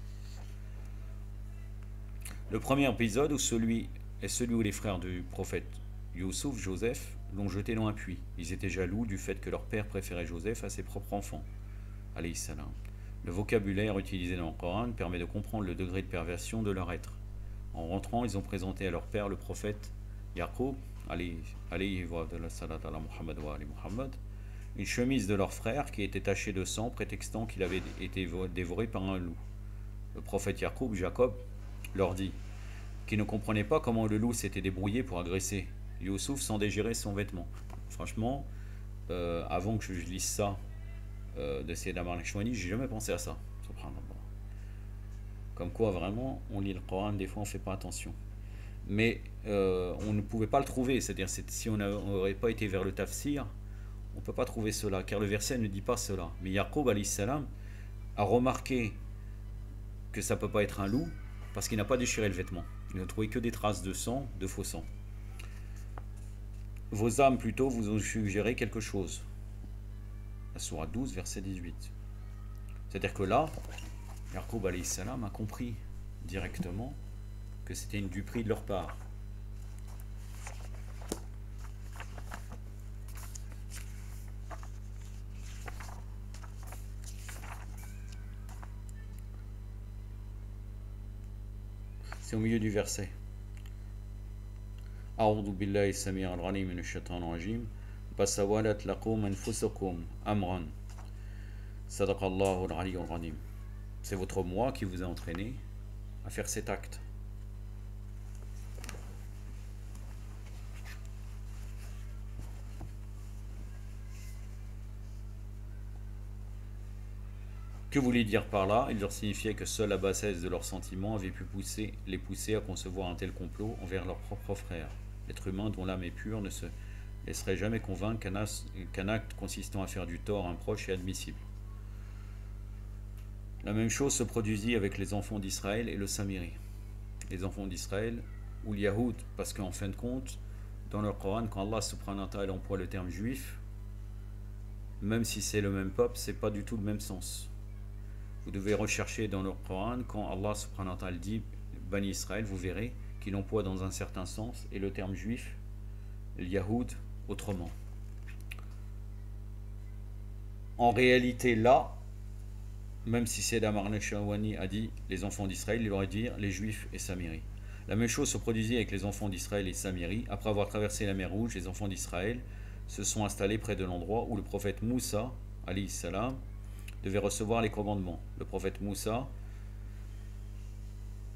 Le premier épisode est celui où les frères du prophète Youssouf, Joseph, l'ont jeté dans un puits. Ils étaient jaloux du fait que leur père préférait Joseph à ses propres enfants. Alayhi salam. Le vocabulaire utilisé dans le Coran permet de comprendre le degré de perversion de leur être. En rentrant, ils ont présenté à leur père, le prophète Yaqub, une chemise de leur frère qui était tachée de sang, prétextant qu'il avait été dévoré par un loup. Le prophète Jacob, leur dit qu'il ne comprenait pas comment le loup s'était débrouillé pour agresser Youssouf sans dégirer son vêtement. Franchement, avant que je lise ça de Sayyid al-Chouani, j'ai jamais pensé à ça. Comme quoi, vraiment, on lit le Coran, des fois on ne fait pas attention. Mais on ne pouvait pas le trouver, c'est-à-dire si on n'aurait pas été vers le tafsir, on ne peut pas trouver cela, car le verset ne dit pas cela. Mais Yaqub alayhi salam a remarqué que ça ne peut pas être un loup, parce qu'il n'a pas déchiré le vêtement. Il n'a trouvé que des traces de sang, de faux sang. Vos âmes plutôt vous ont suggéré quelque chose. La sourate 12, verset 18. C'est-à-dire que là, Yaqub alayhi salam a compris directement que c'était une duperie de leur part. C'est au milieu du verset. A'udhu billahi samir al-ghalim min ash-shaytan ar-rajim. Basawalat lakum anfusakum amran. Sadaqallahu al-ali al-ghanim. C'est votre moi qui vous a entraîné à faire cet acte. Que voulait dire par là? Il leur signifiait que seule la bassesse de leurs sentiments avait pu les pousser à concevoir un tel complot envers leurs propres frères. L'être humain dont l'âme est pure ne se laisserait jamais convaincre qu'un acte consistant à faire du tort à un proche est admissible. La même chose se produisit avec les enfants d'Israël et le Samiri. Les enfants d'Israël ou l'Yahoud, parce qu'en fin de compte, dans le Coran, quand Allah subhanahu wa ta'ala emploie le terme juif, même si c'est le même peuple, c'est pas du tout le même sens. Vous devez rechercher dans le Coran, quand Allah subhanahu wa ta'ala dit Bani Israël, vous verrez qu'il emploie dans un certain sens, et le terme juif Yahoud autrement. En réalité, là, même si Sayyid Amar Nechawani a dit les enfants d'Israël, il aurait dit les Juifs et Samiri. La même chose se produisit avec les enfants d'Israël et Samiri. Après avoir traversé la mer Rouge, les enfants d'Israël se sont installés près de l'endroit où le prophète Moussa, alayhi salam, devait recevoir les commandements. Le prophète Moussa,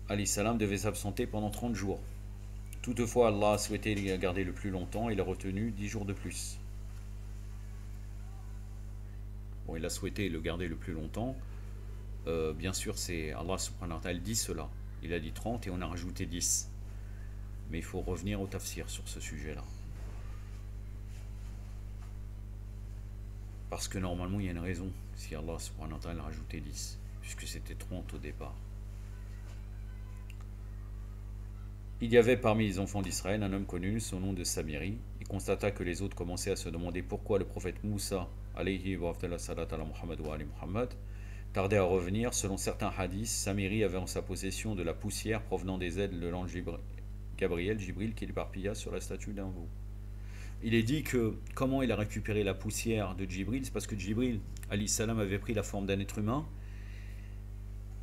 alayhi salam, devait s'absenter pendant 30 jours. Toutefois, Allah a souhaité les garder le plus longtemps et il a retenu 10 jours de plus. Bon, il a souhaité le garder le plus longtemps. Bien sûr, c'est Allah subhanahu wa ta'ala dit cela. Il a dit 30 et on a rajouté 10. Mais il faut revenir au tafsir sur ce sujet-là. Parce que normalement, il y a une raison si Allah subhanahu wa ta'ala a rajouté 10. Puisque c'était 30 au départ. Il y avait parmi les enfants d'Israël un homme connu, son nom de Samiri. Il constata que les autres commençaient à se demander pourquoi le prophète Moussa, alayhi wa salat ala Muhammad wa ali Muhammad, tardait à revenir. Selon certains hadiths, Samiri avait en sa possession de la poussière provenant des ailes de l'ange Gabriel, Jibril, qui l'éparpilla sur la statue d'un veau. Il est dit que comment il a récupéré la poussière de Jibril, c'est parce que Jibril, alayhi salam, avait pris la forme d'un être humain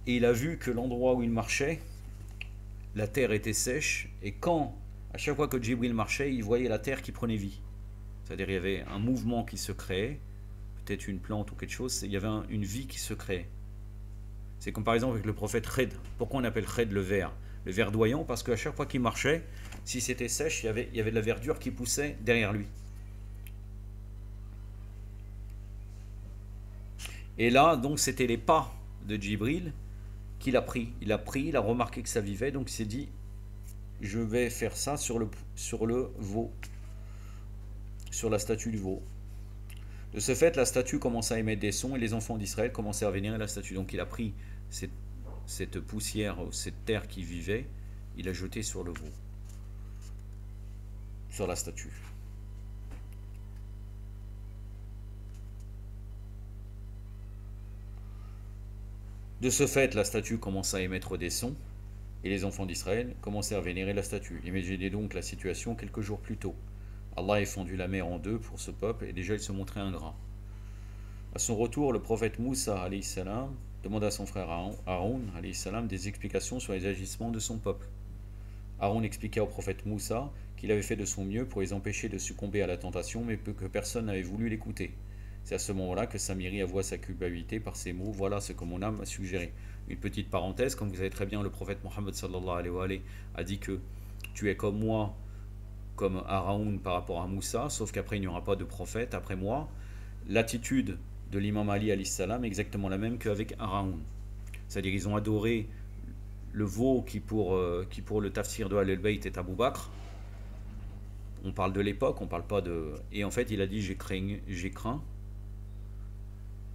et il a vu que l'endroit où il marchait, la terre était sèche, et quand, à chaque fois que Jibril marchait, il voyait la terre qui prenait vie. C'est-à-dire il y avait un mouvement qui se créait, peut-être une plante ou quelque chose, il y avait une vie qui se créait. C'est comme par exemple avec le prophète Khed. Pourquoi on appelle Khed le verdoyant? Parce qu'à chaque fois qu'il marchait, si c'était sèche, il y avait de la verdure qui poussait derrière lui. Et là, donc, c'était les pas de Jibril qu'il a pris. Il a remarqué que ça vivait, donc il s'est dit, je vais faire ça sur le veau, sur la statue du veau. De ce fait, la statue commença à émettre des sons et les enfants d'Israël commençaient à vénérer la statue. Donc il a pris cette poussière, cette terre qui vivait, il a jeté sur le veau, sur la statue. De ce fait, la statue commença à émettre des sons, et les enfants d'Israël commencèrent à vénérer la statue. Imaginez donc la situation quelques jours plus tôt. Allah a fendu la mer en deux pour ce peuple, et déjà il se montrait ingrat. À son retour, le prophète Moussa, alayhi salam, demanda à son frère Aaron, alayhi salam, des explications sur les agissements de son peuple. Aaron expliqua au prophète Moussa qu'il avait fait de son mieux pour les empêcher de succomber à la tentation, mais que personne n'avait voulu l'écouter. C'est à ce moment-là que Samiri avoua sa culpabilité par ces mots. Voilà ce que mon âme m'a suggéré. Une petite parenthèse, comme vous savez très bien, le prophète Mohammed sallallahu alayhi wa alayhi a dit que tu es comme moi, comme Aaron par rapport à Moussa, sauf qu'après il n'y aura pas de prophète après moi. L'attitude de l'imam Ali alayhi salam est exactement la même qu'avec Aaron. C'est-à-dire ils ont adoré le veau qui pour le tafsir de Al-Bayt est Abu Bakr. On parle de l'époque, on parle pas de... Et en fait il a dit j'ai craint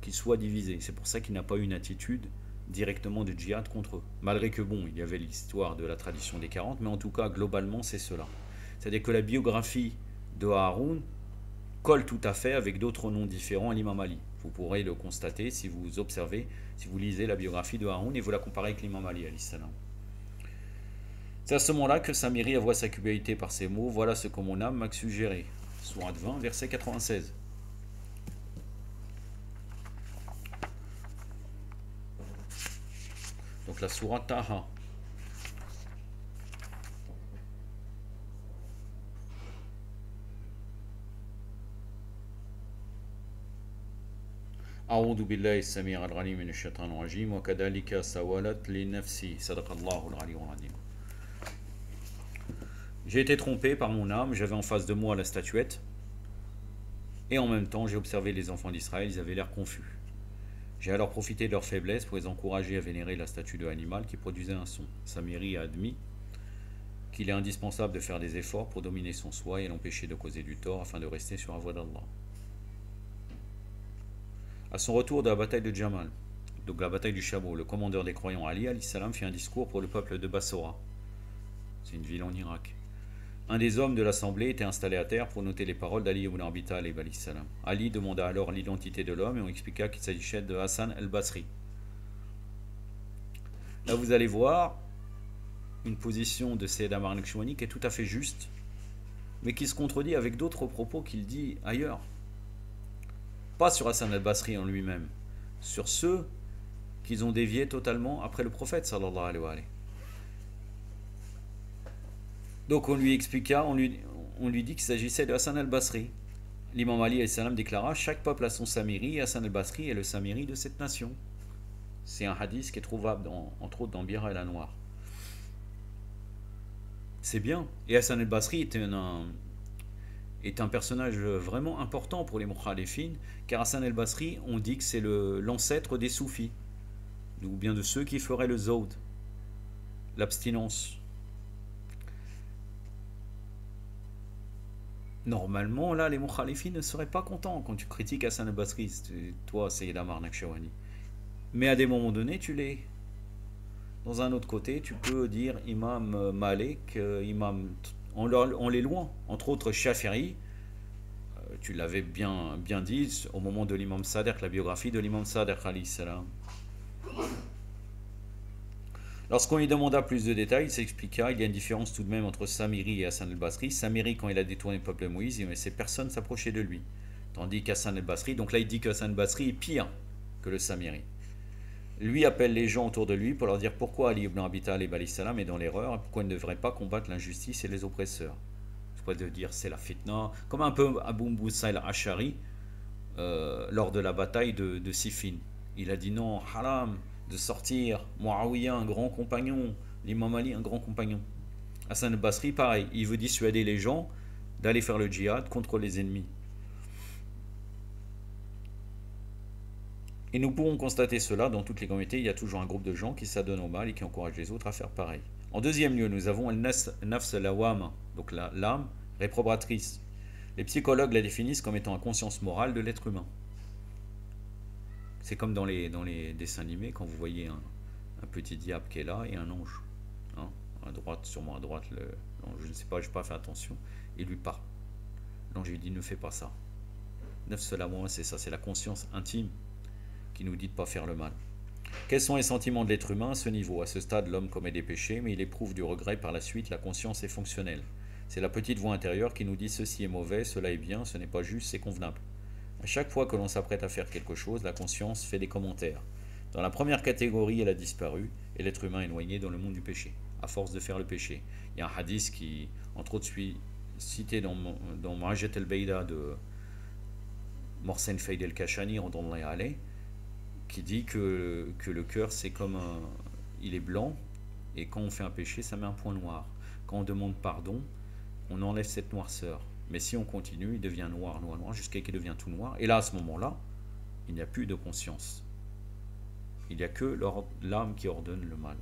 qu'il soit divisé. C'est pour ça qu'il n'a pas eu une attitude directement de djihad contre eux. Malgré que bon, il y avait l'histoire de la tradition des 40, mais en tout cas, globalement, c'est cela. C'est-à-dire que la biographie de Haroun colle tout à fait avec d'autres noms différents à l'imam Ali. Vous pourrez le constater si vous observez, si vous lisez la biographie de Haroun et vous la comparez avec l'imam Ali, alayhi salam. C'est à ce moment-là que Samiri avoua sa culpabilité par ces mots. Voilà ce que mon âme m'a suggéré. Sourate 20, verset 96. Donc la sourate Taha. أعوذ بالله السميع العليم من الشيطان الرجيم وكذلك سولت لنفسي صدق الله العلي العظيم. J'ai été trompé par mon âme, j'avais en face de moi la statuette, et en même temps j'ai observé les enfants d'Israël, ils avaient l'air confus. J'ai alors profité de leur faiblesse pour les encourager à vénérer la statue de l'animal qui produisait un son. Samiri a admis qu'il est indispensable de faire des efforts pour dominer son soi et l'empêcher de causer du tort afin de rester sur la voie d'Allah. À son retour de la bataille de Jamal, donc la bataille du Chameau, le commandeur des croyants Ali alayhi salam fit un discours pour le peuple de Bassora. C'est une ville en Irak. Un des hommes de l'assemblée était installé à terre pour noter les paroles d'Ali ibn Abi Talib alayhi salam. Ali demanda alors l'identité de l'homme et on expliqua qu'il s'agissait de Hassan el-Basri. Là vous allez voir une position de Sayyid Amar Nechawani qui est tout à fait juste mais qui se contredit avec d'autres propos qu'il dit ailleurs. Pas sur Hassan al-Basri en lui-même, sur ceux qu'ils ont dévié totalement après le prophète sallallahu alayhi wa sallam. Donc on lui expliqua, on lui dit qu'il s'agissait de Hassan al-Basri. L'imam Ali alayhi salam déclara: chaque peuple a son Samiri, et Hassan al-Basri est le Samiri de cette nation. C'est un hadith qui est trouvable entre autres dans Bira el Anwar. C'est bien. Et Hassan al-Basri est un personnage vraiment important pour les mukhalifines, car Hassan al-Basri, on dit que c'est l'ancêtre des soufis, ou bien de ceux qui feraient le zawd, l'abstinence. Normalement, là, les mukhalifines ne seraient pas contents quand tu critiques Hassan al-Basri, toi, Sayyid Amar Nakshawani. Mais à des moments donnés, tu l'es. Dans un autre côté, tu peux dire Imam Malik, Imam, on les loin. Entre autres, Shafi'i, tu l'avais bien dit au moment de l'imam Sadiq, la biographie de l'imam Sadiq alayhi salam. Lorsqu'on lui demanda plus de détails, il s'expliqua: il y a une différence tout de même entre Samiri et Hassan al-Basri. Samiri, quand il a détourné le peuple de Moïse, il ne laissait personne s'approcher de lui. Tandis qu'Hassan al-Basri, donc là il dit qu'Hassan al-Basri est pire que le Samiri. Lui appelle les gens autour de lui pour leur dire pourquoi Ali ibn Abi Talib alayhi salam est dans l'erreur et pourquoi il ne devrait pas combattre l'injustice et les oppresseurs. Je pourrais dire c'est la fitna, comme un peu Abu Moussa al-Ashari lors de la bataille de Siffin. Il a dit non, haram de sortir, Muawiyah, un grand compagnon, l'imam Ali, un grand compagnon. Hassan al-Basri, pareil, il veut dissuader les gens d'aller faire le djihad contre les ennemis. Et nous pouvons constater cela dans toutes les communautés. Il y a toujours un groupe de gens qui s'adonnent au mal et qui encouragent les autres à faire pareil. En deuxième lieu, nous avons al-nafs al-lawama, donc l'âme réprobatrice. Les psychologues la définissent comme étant la conscience morale de l'être humain. C'est comme dans les dessins animés, quand vous voyez un petit diable qui est là et un ange. Hein, à droite, sûrement à droite, l'ange, je ne sais pas, je n'ai pas fait attention. Il lui parle. L'ange lui dit ne fais pas ça. Nafs al-lawama, c'est ça, c'est la conscience intime qui nous dit de ne pas faire le mal. Quels sont les sentiments de l'être humain à ce niveau? À ce stade, l'homme commet des péchés, mais il éprouve du regret par la suite. La conscience est fonctionnelle. C'est la petite voix intérieure qui nous dit ceci est mauvais, cela est bien, ce n'est pas juste, c'est convenable. À chaque fois que l'on s'apprête à faire quelque chose, la conscience fait des commentaires. Dans la première catégorie, elle a disparu, et l'être humain est noyé dans le monde du péché, à force de faire le péché. Il y a un hadith qui, entre autres, cité dans Ma'ajat al-Bayda de Morsen Faid el-Kashani, qui dit que le cœur, c'est comme il est blanc, et quand on fait un péché, ça met un point noir. Quand on demande pardon, on enlève cette noirceur. Mais si on continue, il devient noir, noir, noir, jusqu'à ce qu'il devient tout noir. Et là, à ce moment-là, il n'y a plus de conscience. Il n'y a que l'âme qui ordonne le mal.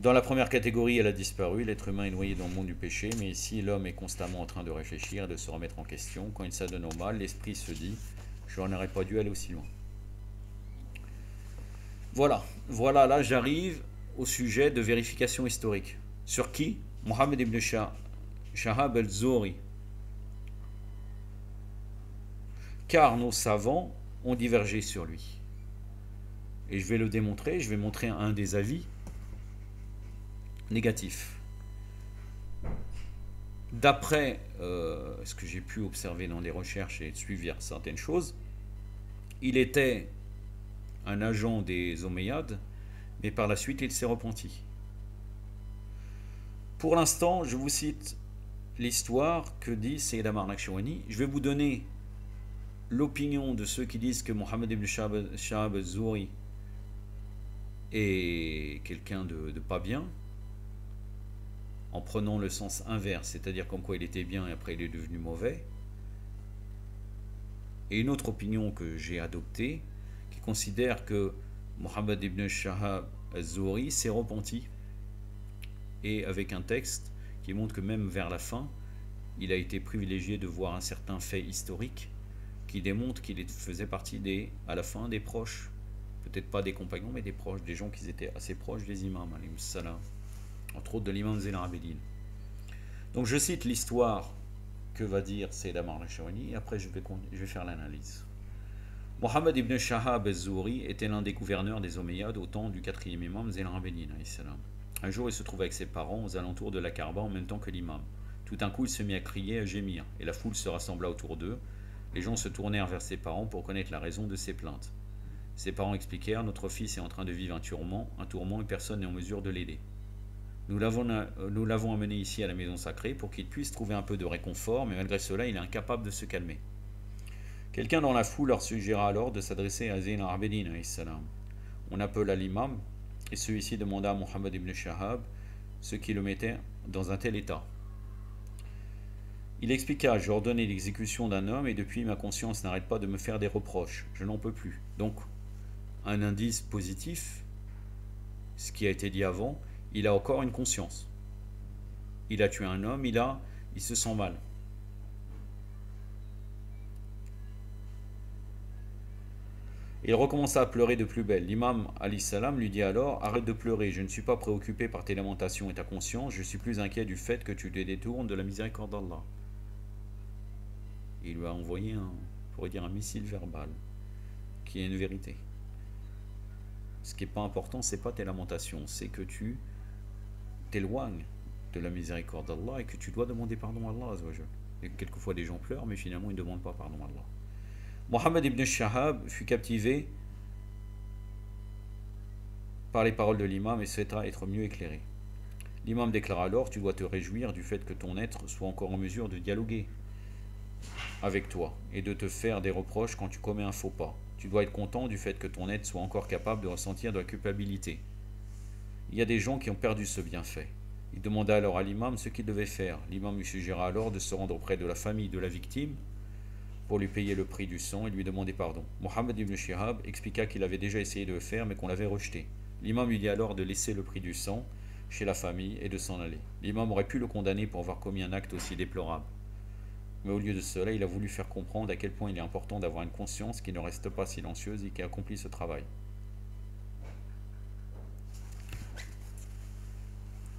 Dans la première catégorie, elle a disparu, l'être humain est noyé dans le monde du péché, mais ici, l'homme est constamment en train de réfléchir, de se remettre en question. Quand il s'adonne au mal, l'esprit se dit « je n'aurais pas dû aller aussi loin ». Voilà, là j'arrive au sujet de vérification historique. Sur qui? Mohammed ibn Shahab al-Zuhri. Car nos savants ont divergé sur lui. Et je vais le démontrer, je vais montrer un des avis négatifs. D'après ce que j'ai pu observer dans les recherches et suivre certaines choses, il était un agent des Omeyyades, mais par la suite il s'est repenti. Pour l'instant, je vous cite l'histoire que dit Sayyid Amar Nakshawani. Je vais vous donner l'opinion de ceux qui disent que Mohammed ibn Shahab al-Zuhri est quelqu'un de pas bien, en prenant le sens inverse, c'est-à-dire comme quoi il était bien et après il est devenu mauvais. Et une autre opinion que j'ai adoptée, qui considère que Mohammed ibn Shahab al-Zuhri s'est repenti, et avec un texte qui montre que même vers la fin, il a été privilégié de voir un certain fait historique qui démontre qu'il faisait partie à la fin des proches, peut-être pas des compagnons, mais des proches, des gens qui étaient assez proches des imams, entre autres de l'imam Zayn al-Abidin. Donc je cite l'histoire que va dire Sayyid Amar Nakshawani, et après je vais faire l'analyse. Mohammed ibn Shahab al-Zuhri était l'un des gouverneurs des Omeyyades au temps du quatrième imam Zayn al-Abidin. Un jour, il se trouve avec ses parents aux alentours de la Kaaba en même temps que l'imam. Tout d'un coup, il se mit à crier, à gémir, et la foule se rassembla autour d'eux. Les gens se tournèrent vers ses parents pour connaître la raison de ses plaintes. Ses parents expliquèrent: notre fils est en train de vivre un tourment et personne n'est en mesure de l'aider. Nous l'avons amené ici à la maison sacrée pour qu'il puisse trouver un peu de réconfort, mais malgré cela, il est incapable de se calmer. Quelqu'un dans la foule leur suggéra alors de s'adresser à Zayn al-Abidin alayhi salam. On appela l'imam, et celui-ci demanda à Mohammed ibn Shahab ce qui le mettait dans un tel état. Il expliqua: j'ai ordonné l'exécution d'un homme et depuis ma conscience n'arrête pas de me faire des reproches, je n'en peux plus. Donc, un indice positif, ce qui a été dit avant, il a encore une conscience. Il a tué un homme, il se sent mal. Il recommença à pleurer de plus belle. L'imam alayhi salam lui dit alors: arrête de pleurer, je ne suis pas préoccupé par tes lamentations et ta conscience, je suis plus inquiet du fait que tu te détournes de la miséricorde d'Allah. Il lui a envoyé un missile verbal, qui est une vérité. Ce qui n'est pas important, c'est pas tes lamentations, c'est que tu t'éloignes de la miséricorde d'Allah et que tu dois demander pardon à Allah. Et quelquefois des gens pleurent, mais finalement ils ne demandent pas pardon à Allah. Mohammed ibn Shahab fut captivé par les paroles de l'imam et souhaita être mieux éclairé. L'imam déclara alors: tu dois te réjouir du fait que ton être soit encore en mesure de dialoguer avec toi et de te faire des reproches quand tu commets un faux pas. Tu dois être content du fait que ton être soit encore capable de ressentir de la culpabilité. Il y a des gens qui ont perdu ce bienfait. Il demanda alors à l'imam ce qu'il devait faire. L'imam lui suggéra alors de se rendre auprès de la famille de la victime pour lui payer le prix du sang et lui demander pardon. Mohammed ibn Shihab expliqua qu'il avait déjà essayé de le faire mais qu'on l'avait rejeté. L'imam lui dit alors de laisser le prix du sang chez la famille et de s'en aller. L'imam aurait pu le condamner pour avoir commis un acte aussi déplorable. Mais au lieu de cela, il a voulu faire comprendre à quel point il est important d'avoir une conscience qui ne reste pas silencieuse et qui accomplit ce travail.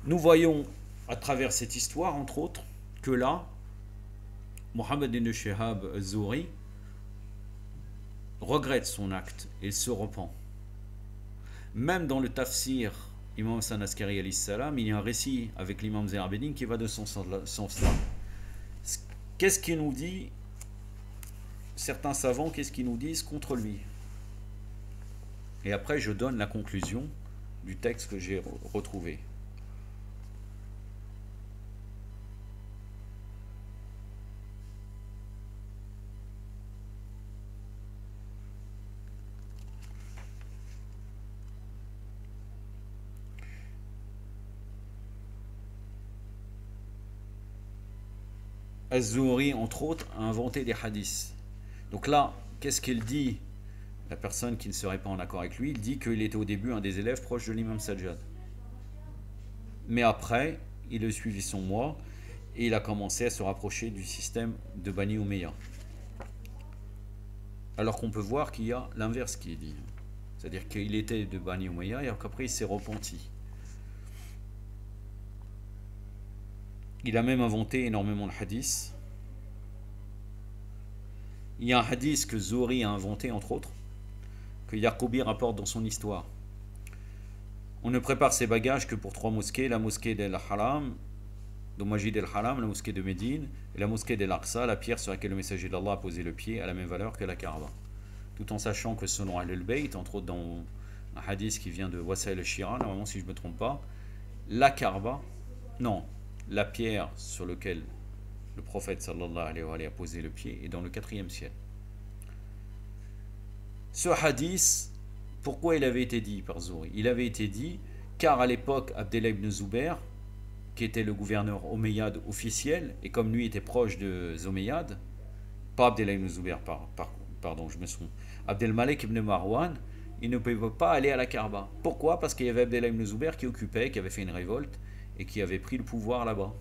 Nous voyons à travers cette histoire, entre autres, que là, Mohammed ibn Shihab az-Zuhri regrette son acte et se repent. Même dans le tafsir Imam Hassan Askari alayhi salam, il y a un récit avec l'imam Zayn al-Abidin qui va de son sens-là. Qu'est-ce qu'il nous dit? Certains savants, qu'est-ce qu'ils nous disent contre lui? Et après, je donne la conclusion du texte que j'ai retrouvé. Az-Zuhri, entre autres, a inventé des hadiths. Donc là, qu'est-ce qu'il dit? La personne qui ne serait pas en accord avec lui, il dit qu'il était au début un des élèves proches de l'imam Sajjad. Mais après, il a suivi son moi et il a commencé à se rapprocher du système de Bani Umayya. Alors qu'on peut voir qu'il y a l'inverse qui est dit. C'est-à-dire qu'il était de Bani Umayya et qu'après il s'est repenti. Il a même inventé énormément de hadiths. Il y a un hadith que Zuhri a inventé, entre autres, que Yaqoubi rapporte dans son histoire. On ne prépare ses bagages que pour 3 mosquées: la mosquée d'Al-Haram, de Majid el-Haram, la mosquée de Médine, et la mosquée d'Al-Aqsa, la pierre sur laquelle le messager d'Allah a posé le pied, à la même valeur que la Kaaba. Tout en sachant que selon Ahl-Bayt, entre autres dans un hadith qui vient de Wasail al-Shira, normalement si je ne me trompe pas, la Kaaba, non, la pierre sur laquelle le prophète sallallahu alayhi wa sallam a posé le pied est dans le 4e ciel. Ce hadith, pourquoi il avait été dit par Zuhri? Il avait été dit car à l'époque, Abdullah ibn Zubair, qui était le gouverneur omeyyade officiel, et comme lui était proche de Omeyyades, pas Abdullah ibn Zubair, pardon, je me trompe, Abdelmalek ibn Marwan, il ne pouvait pas aller à la Kaaba. Pourquoi? Parce qu'il y avait Abdullah ibn Zubair qui occupait, qui avait fait une révolte, et qui avait pris le pouvoir là-bas.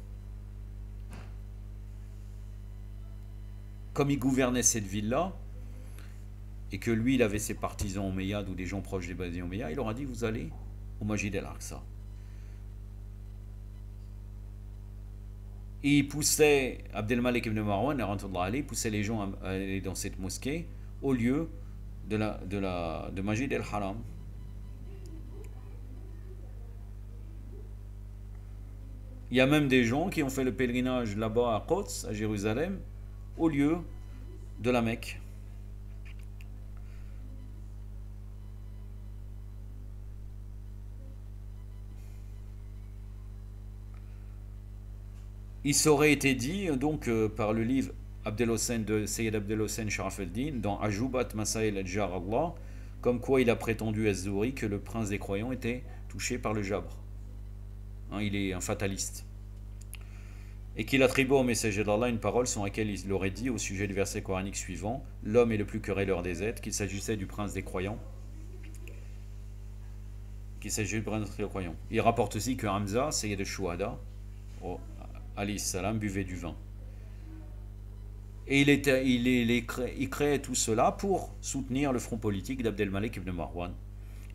Comme il gouvernait cette ville-là, et que lui, il avait ses partisans omeyyades ou des gens proches des Bani Umayya, il leur a dit: vous allez au Majid al-Aqsa. Et il poussait, Abdelmalek ibn Marwan, il poussait les gens à aller dans cette mosquée au lieu de Majid al-Haram. Il y a même des gens qui ont fait le pèlerinage là-bas à Quds, à Jérusalem, au lieu de la Mecque. Il s'aurait été dit donc par le livre Abdelhossein de Sayyid Abdelhossein Sharaf el-Din dans Ajubat Masail al-Jar Allah, comme quoi il a prétendu à Zouri que le prince des croyants était touché par le Jabr. Hein, il est un fataliste. Et qu'il attribue au messager d'Allah une parole sans laquelle il aurait dit au sujet du verset coranique suivant: l'homme est le plus querelleur des êtres, qu'il s'agissait du prince des croyants. Il rapporte aussi que Hamza, Sayyid al-Shuhada, alayhi salam, buvait du vin. Et il créait tout cela pour soutenir le front politique d'Abdelmalek ibn Marwan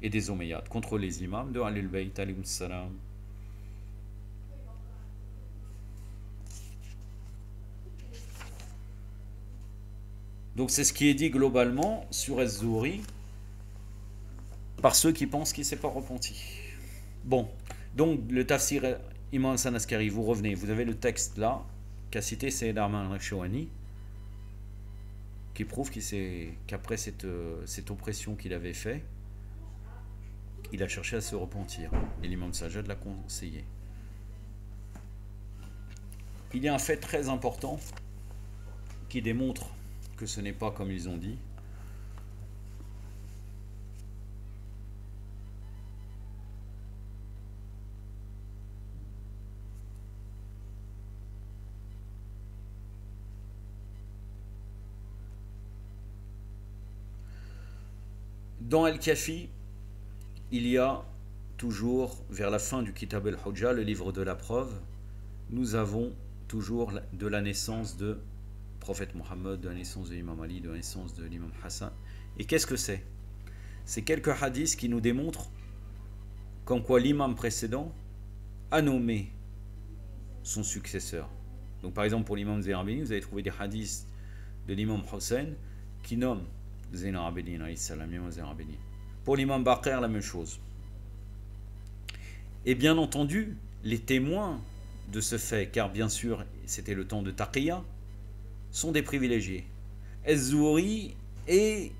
et des Omeyyades contre les imams de Ahlul Bayt alayhi salam. Donc c'est ce qui est dit globalement sur Az-Zuhri par ceux qui pensent qu'il ne s'est pas repenti. Bon, donc le tafsir Imam Hassan Askari, vous revenez, vous avez le texte là qu'a cité Sayyid Arman al-Shawani, qui prouve qu'après cette oppression qu'il avait fait, il a cherché à se repentir. Et l'imam Sajjad l'a conseillé. Il y a un fait très important qui démontre que ce n'est pas comme ils ont dit. Dans Al-Kafi, il y a toujours, vers la fin du Kitab al-Hujja, le livre de la preuve, nous avons toujours de la naissance de prophète Mohammed, de la naissance de l'imam Ali, de la naissance de l'imam Hassan. Et qu'est-ce que c'est? C'est quelques hadiths qui nous démontrent comme quoi l'imam précédent a nommé son successeur. Donc par exemple pour l'imam Zayn al-Abidin, vous allez trouver des hadiths de l'imam Hussein qui nomme Zayn al-Abidin, l'imam Zayn al-Abidin. Pour l'imam Baqir, la même chose. Et bien entendu, les témoins de ce fait, car bien sûr c'était le temps de Taqiyya, sont des privilégiés. Az-Zuhri est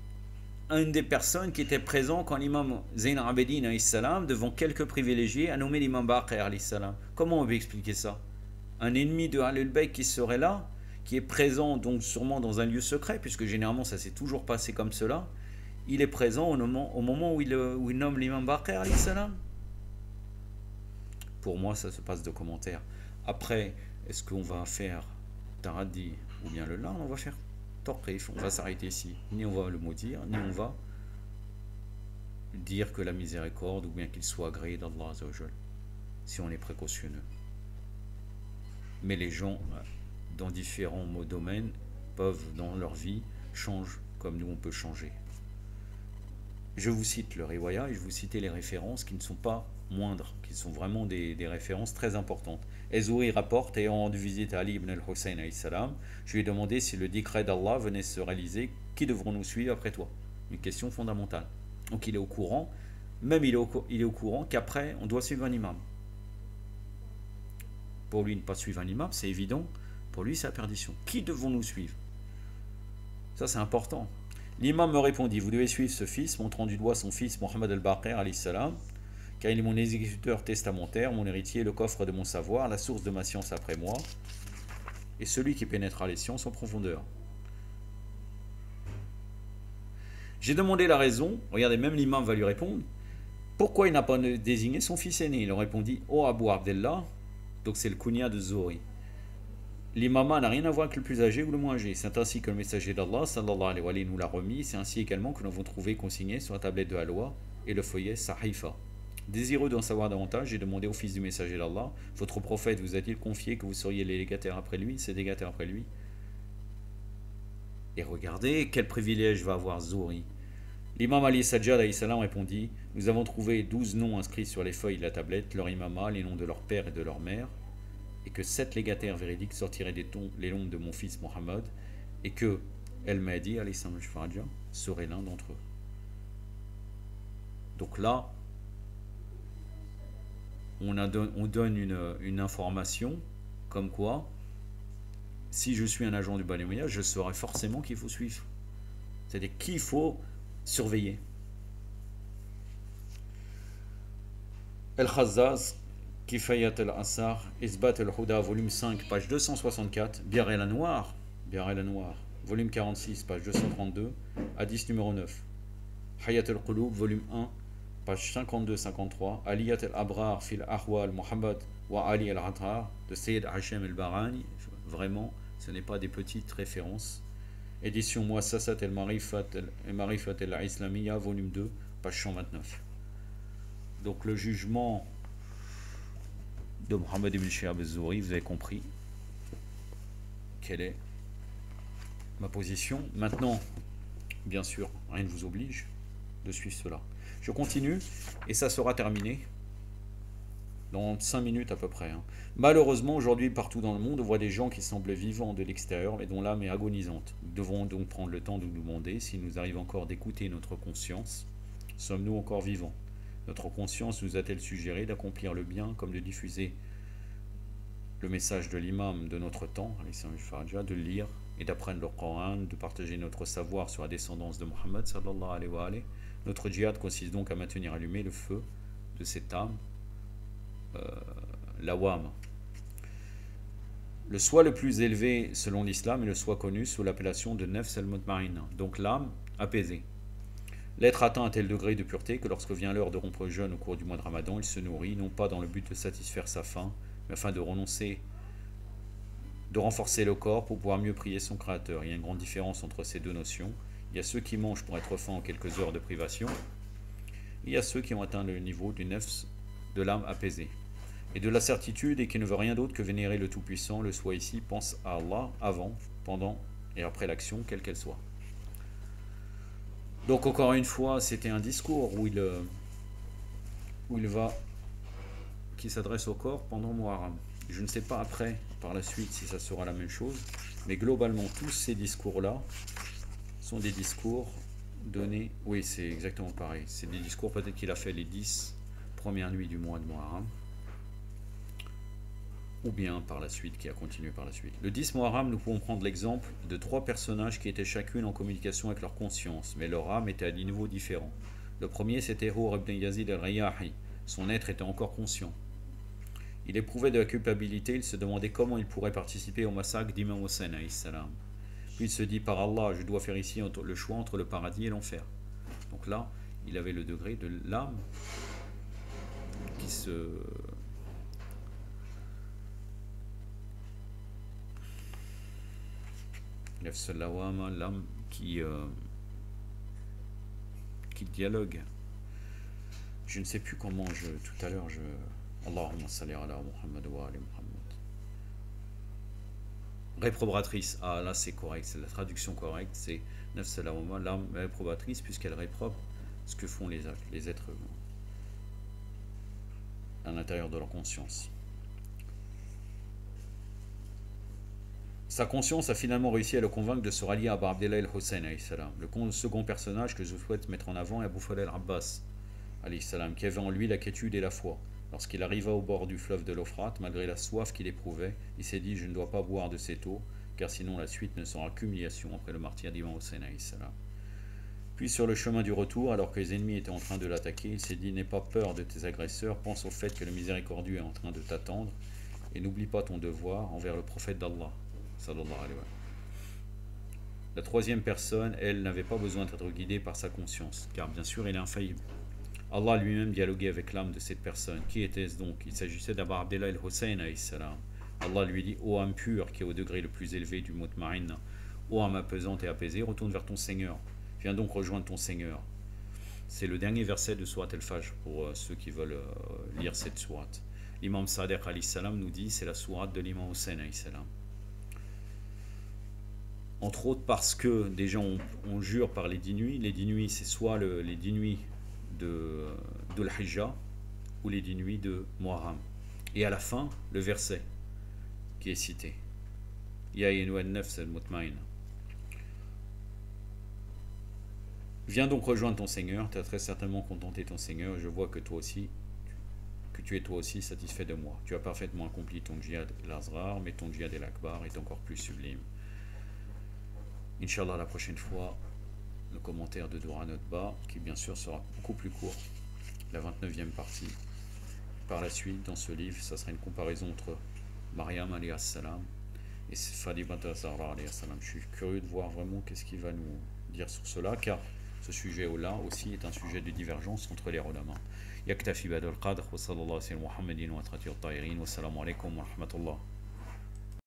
une des personnes qui était présent quand l'imam Zayn al-Abidin devant quelques privilégiés a nommé l'imam Baqir. Comment on peut expliquer ça? Un ennemi de Ahlul Bayt qui serait là, qui est présent donc sûrement dans un lieu secret, puisque généralement ça s'est toujours passé comme cela, il est présent au moment où il nomme l'imam Baqir. Pour moi ça se passe de commentaires. Après, est-ce qu'on va faire Taradi ou bien le lard? On va faire Torqif, on va s'arrêter ici. Ni on va le maudire, ni on va dire que la miséricorde ou bien qu'il soit agréé d'Allah Azzawajal, si on est précautionneux. Mais les gens dans différents domaines peuvent dans leur vie changer comme nous on peut changer. Je vous cite le riwaya et je vous citais les références qui ne sont pas moindres, qui sont vraiment des références très importantes. Az-Zuhri rapporte, ayant rendu visite à Ali ibn al-Hussein, je lui ai demandé si le décret d'Allah venait se réaliser, qui devrons-nous suivre après toi? Une question fondamentale. Donc il est au courant, même il est au courant qu'après on doit suivre un imam. Pour lui, ne pas suivre un imam, c'est évident. Pour lui, c'est la perdition. Qui devons-nous suivre? Ça, c'est important. L'imam me répondit: vous devez suivre ce fils, montrant du doigt son fils Mohammed al-Baqir, car il est mon exécuteur testamentaire, mon héritier, le coffre de mon savoir, la source de ma science après moi, et celui qui pénétrera les sciences en profondeur. J'ai demandé la raison. Regardez, même l'imam va lui répondre. Pourquoi il n'a pas désigné son fils aîné? Il leur répondit: oh Abu Abdallah. Donc c'est le kunya de Zuhri. L'imama n'a rien à voir avec le plus âgé ou le moins âgé. C'est ainsi que le messager d'Allah sallallahu alayhi wa sallam nous l'a remis. C'est ainsi également que nous avons trouvé consigné sur la tablette de la loi et le feuillet Sahifa. Désireux d'en savoir davantage, j'ai demandé au fils du messager d'Allah: votre prophète vous a-t-il confié que vous seriez les légataires après lui, ses légataires après lui? Et regardez quel privilège va avoir Zuhri. L'imam Ali Sajjad répondit: nous avons trouvé 12 noms inscrits sur les feuilles de la tablette, leur imama, les noms de leur père et de leur mère, et que 7 légataires véridiques sortiraient les noms de mon fils Mohammed, et que El-Mahdi serait l'un d'entre eux. Donc là, on donne une information comme quoi, si je suis un agent du Bani Umayya, je saurai forcément qu'il faut suivre. C'est-à-dire qu'il faut surveiller. Al-Khazzaz, Kifayat al-Asar, Isbat al-Huda, volume 5, page 264, Biar el-Anwar, volume 46, page 232, Hadith numéro 9. Hayat al-Qulub, volume 1, page 52-53, Aliyat al-Abrar fil Ahwal Muhammad wa Ali al-Attar, de Sayyid Hashem al-Barani. Vraiment, ce n'est pas des petites références. Édition Muassasat al-Marifat al-Islamiyya, volume 2, page 129. Donc le jugement de Mohammed ibn Shihab az-Zuhri, vous avez compris quelle est ma position. Maintenant, bien sûr, rien ne vous oblige de suivre cela. Je continue et ça sera terminé dans 5 minutes à peu près. Malheureusement, aujourd'hui, partout dans le monde, on voit des gens qui semblent vivants de l'extérieur, mais dont l'âme est agonisante. Nous devons donc prendre le temps de nous demander si nous arrive encore d'écouter notre conscience. Sommes-nous encore vivants? Notre conscience nous a-t-elle suggéré d'accomplir le bien comme de diffuser le message de l'imam de notre temps, de lire et d'apprendre le Coran, de partager notre savoir sur la descendance de Mohammed sallallahu alayhi wa alayhi. Notre djihad consiste donc à maintenir allumé le feu de cette âme, l'awam. Le soi le plus élevé selon l'islam est le soi connu sous l'appellation de nafs al-mutma'inna, donc l'âme apaisée. L'être atteint un tel degré de pureté que lorsque vient l'heure de rompre le jeûne au cours du mois de Ramadan, il se nourrit, non pas dans le but de satisfaire sa faim, mais afin de renforcer le corps pour pouvoir mieux prier son Créateur. Il y a une grande différence entre ces deux notions. Il y a ceux qui mangent pour être faim en quelques heures de privation, il y a ceux qui ont atteint le niveau du nafs, de l'âme apaisée, et de la certitude, et qui ne veut rien d'autre que vénérer le Tout-Puissant. Le soi ici pense à Allah avant, pendant et après l'action, quelle qu'elle soit. Donc encore une fois, c'était un discours qui s'adresse au corps pendant Muharram. Je ne sais pas après, par la suite, si ça sera la même chose, mais globalement, tous ces discours-là sont des discours donnés, oui, c'est exactement pareil, c'est des discours peut-être qu'il a fait les 10 premières nuits du mois de Muharram, ou bien par la suite, qui a continué par la suite. Le 10 Muharram, nous pouvons prendre l'exemple de 3 personnages qui étaient chacune en communication avec leur conscience, mais leur âme était à des niveaux différents. Le premier, c'était Hur ibn Yazid al-Riyahi. Son être était encore conscient. Il éprouvait de la culpabilité, il se demandait comment il pourrait participer au massacre d'Imam Hussein alayhi salam. Puis il se dit, par Allah, je dois faire ici le choix entre le paradis et l'enfer. Donc là, il avait le degré de l'âme qui se... l'âme qui dialogue. Je ne sais plus comment tout à l'heure Allahumma salli ala Muhammad wa ali Muhammad. Réprobatrice, ah là c'est correct, c'est la traduction correcte, c'est nafs al-lawama, l'âme réprobatrice, puisqu'elle réprobe ce que font les êtres humains à l'intérieur de leur conscience. Sa conscience a finalement réussi à le convaincre de se rallier à Abu Abdullah al-Hussein alayhi salam. Le second personnage que je souhaite mettre en avant est Abu Fadl al-Abbas alayhi salam, qui avait en lui la quiétude et la foi. Lorsqu'il arriva au bord du fleuve de l'Euphrate, malgré la soif qu'il éprouvait, il s'est dit « Je ne dois pas boire de cette eau, car sinon la suite ne sera qu'humiliation après le martyre d'Imam Hussein alayhi salam. » Puis sur le chemin du retour, alors que les ennemis étaient en train de l'attaquer, il s'est dit « N'aie pas peur de tes agresseurs, pense au fait que le miséricordieux est en train de t'attendre, et n'oublie pas ton devoir envers le prophète d'Allah. » La troisième personne, elle, n'avait pas besoin d'être guidée par sa conscience, car bien sûr, elle est infaillible. Allah lui-même dialoguait avec l'âme de cette personne. Qui était-ce donc? Il s'agissait d'Abu Abdullah al-Hussein alayhi salam. Allah lui dit: ô âme pure qui est au degré le plus élevé du mutma'inna, ô âme apaisante et apaisée, retourne vers ton Seigneur. Viens donc rejoindre ton Seigneur. C'est le dernier verset de Surat al-Fajr pour ceux qui veulent lire cette sourate. L'imam Sadiq alayhi salam nous dit c'est la sourate de l'imam Hussein alayhi salam. Entre autres parce que des gens on jure par les 10 nuits. Les 10 nuits, c'est soit les 10 nuits de l'Hijjah ou les 10 nuits de Muharram. Et à la fin, le verset qui est cité. Ya ayyuhan nafs al-mutma'inna. Viens donc rejoindre ton Seigneur, tu as très certainement contenté ton Seigneur, et je vois que toi aussi, que tu es toi aussi satisfait de moi. Tu as parfaitement accompli ton djihad l'Azrar, mais ton djihad el-Akbar est encore plus sublime. Inch'Allah, la prochaine fois, le commentaire de Dora Notba, qui bien sûr sera beaucoup plus court, la 29e partie. Par la suite, dans ce livre, ça sera une comparaison entre Mariam alayhi salam et Fatima Zahra alayhi salam. Je suis curieux de voir vraiment qu'est-ce qu'il va nous dire sur cela, car ce sujet-là aussi est un sujet de divergence entre les ulama. Yaktafi ba'da al-qadr wa sallallahu alayhi wa sallam Muhammadin wa atrati al-tahirin wa salamu alaykum wa rahmatullah.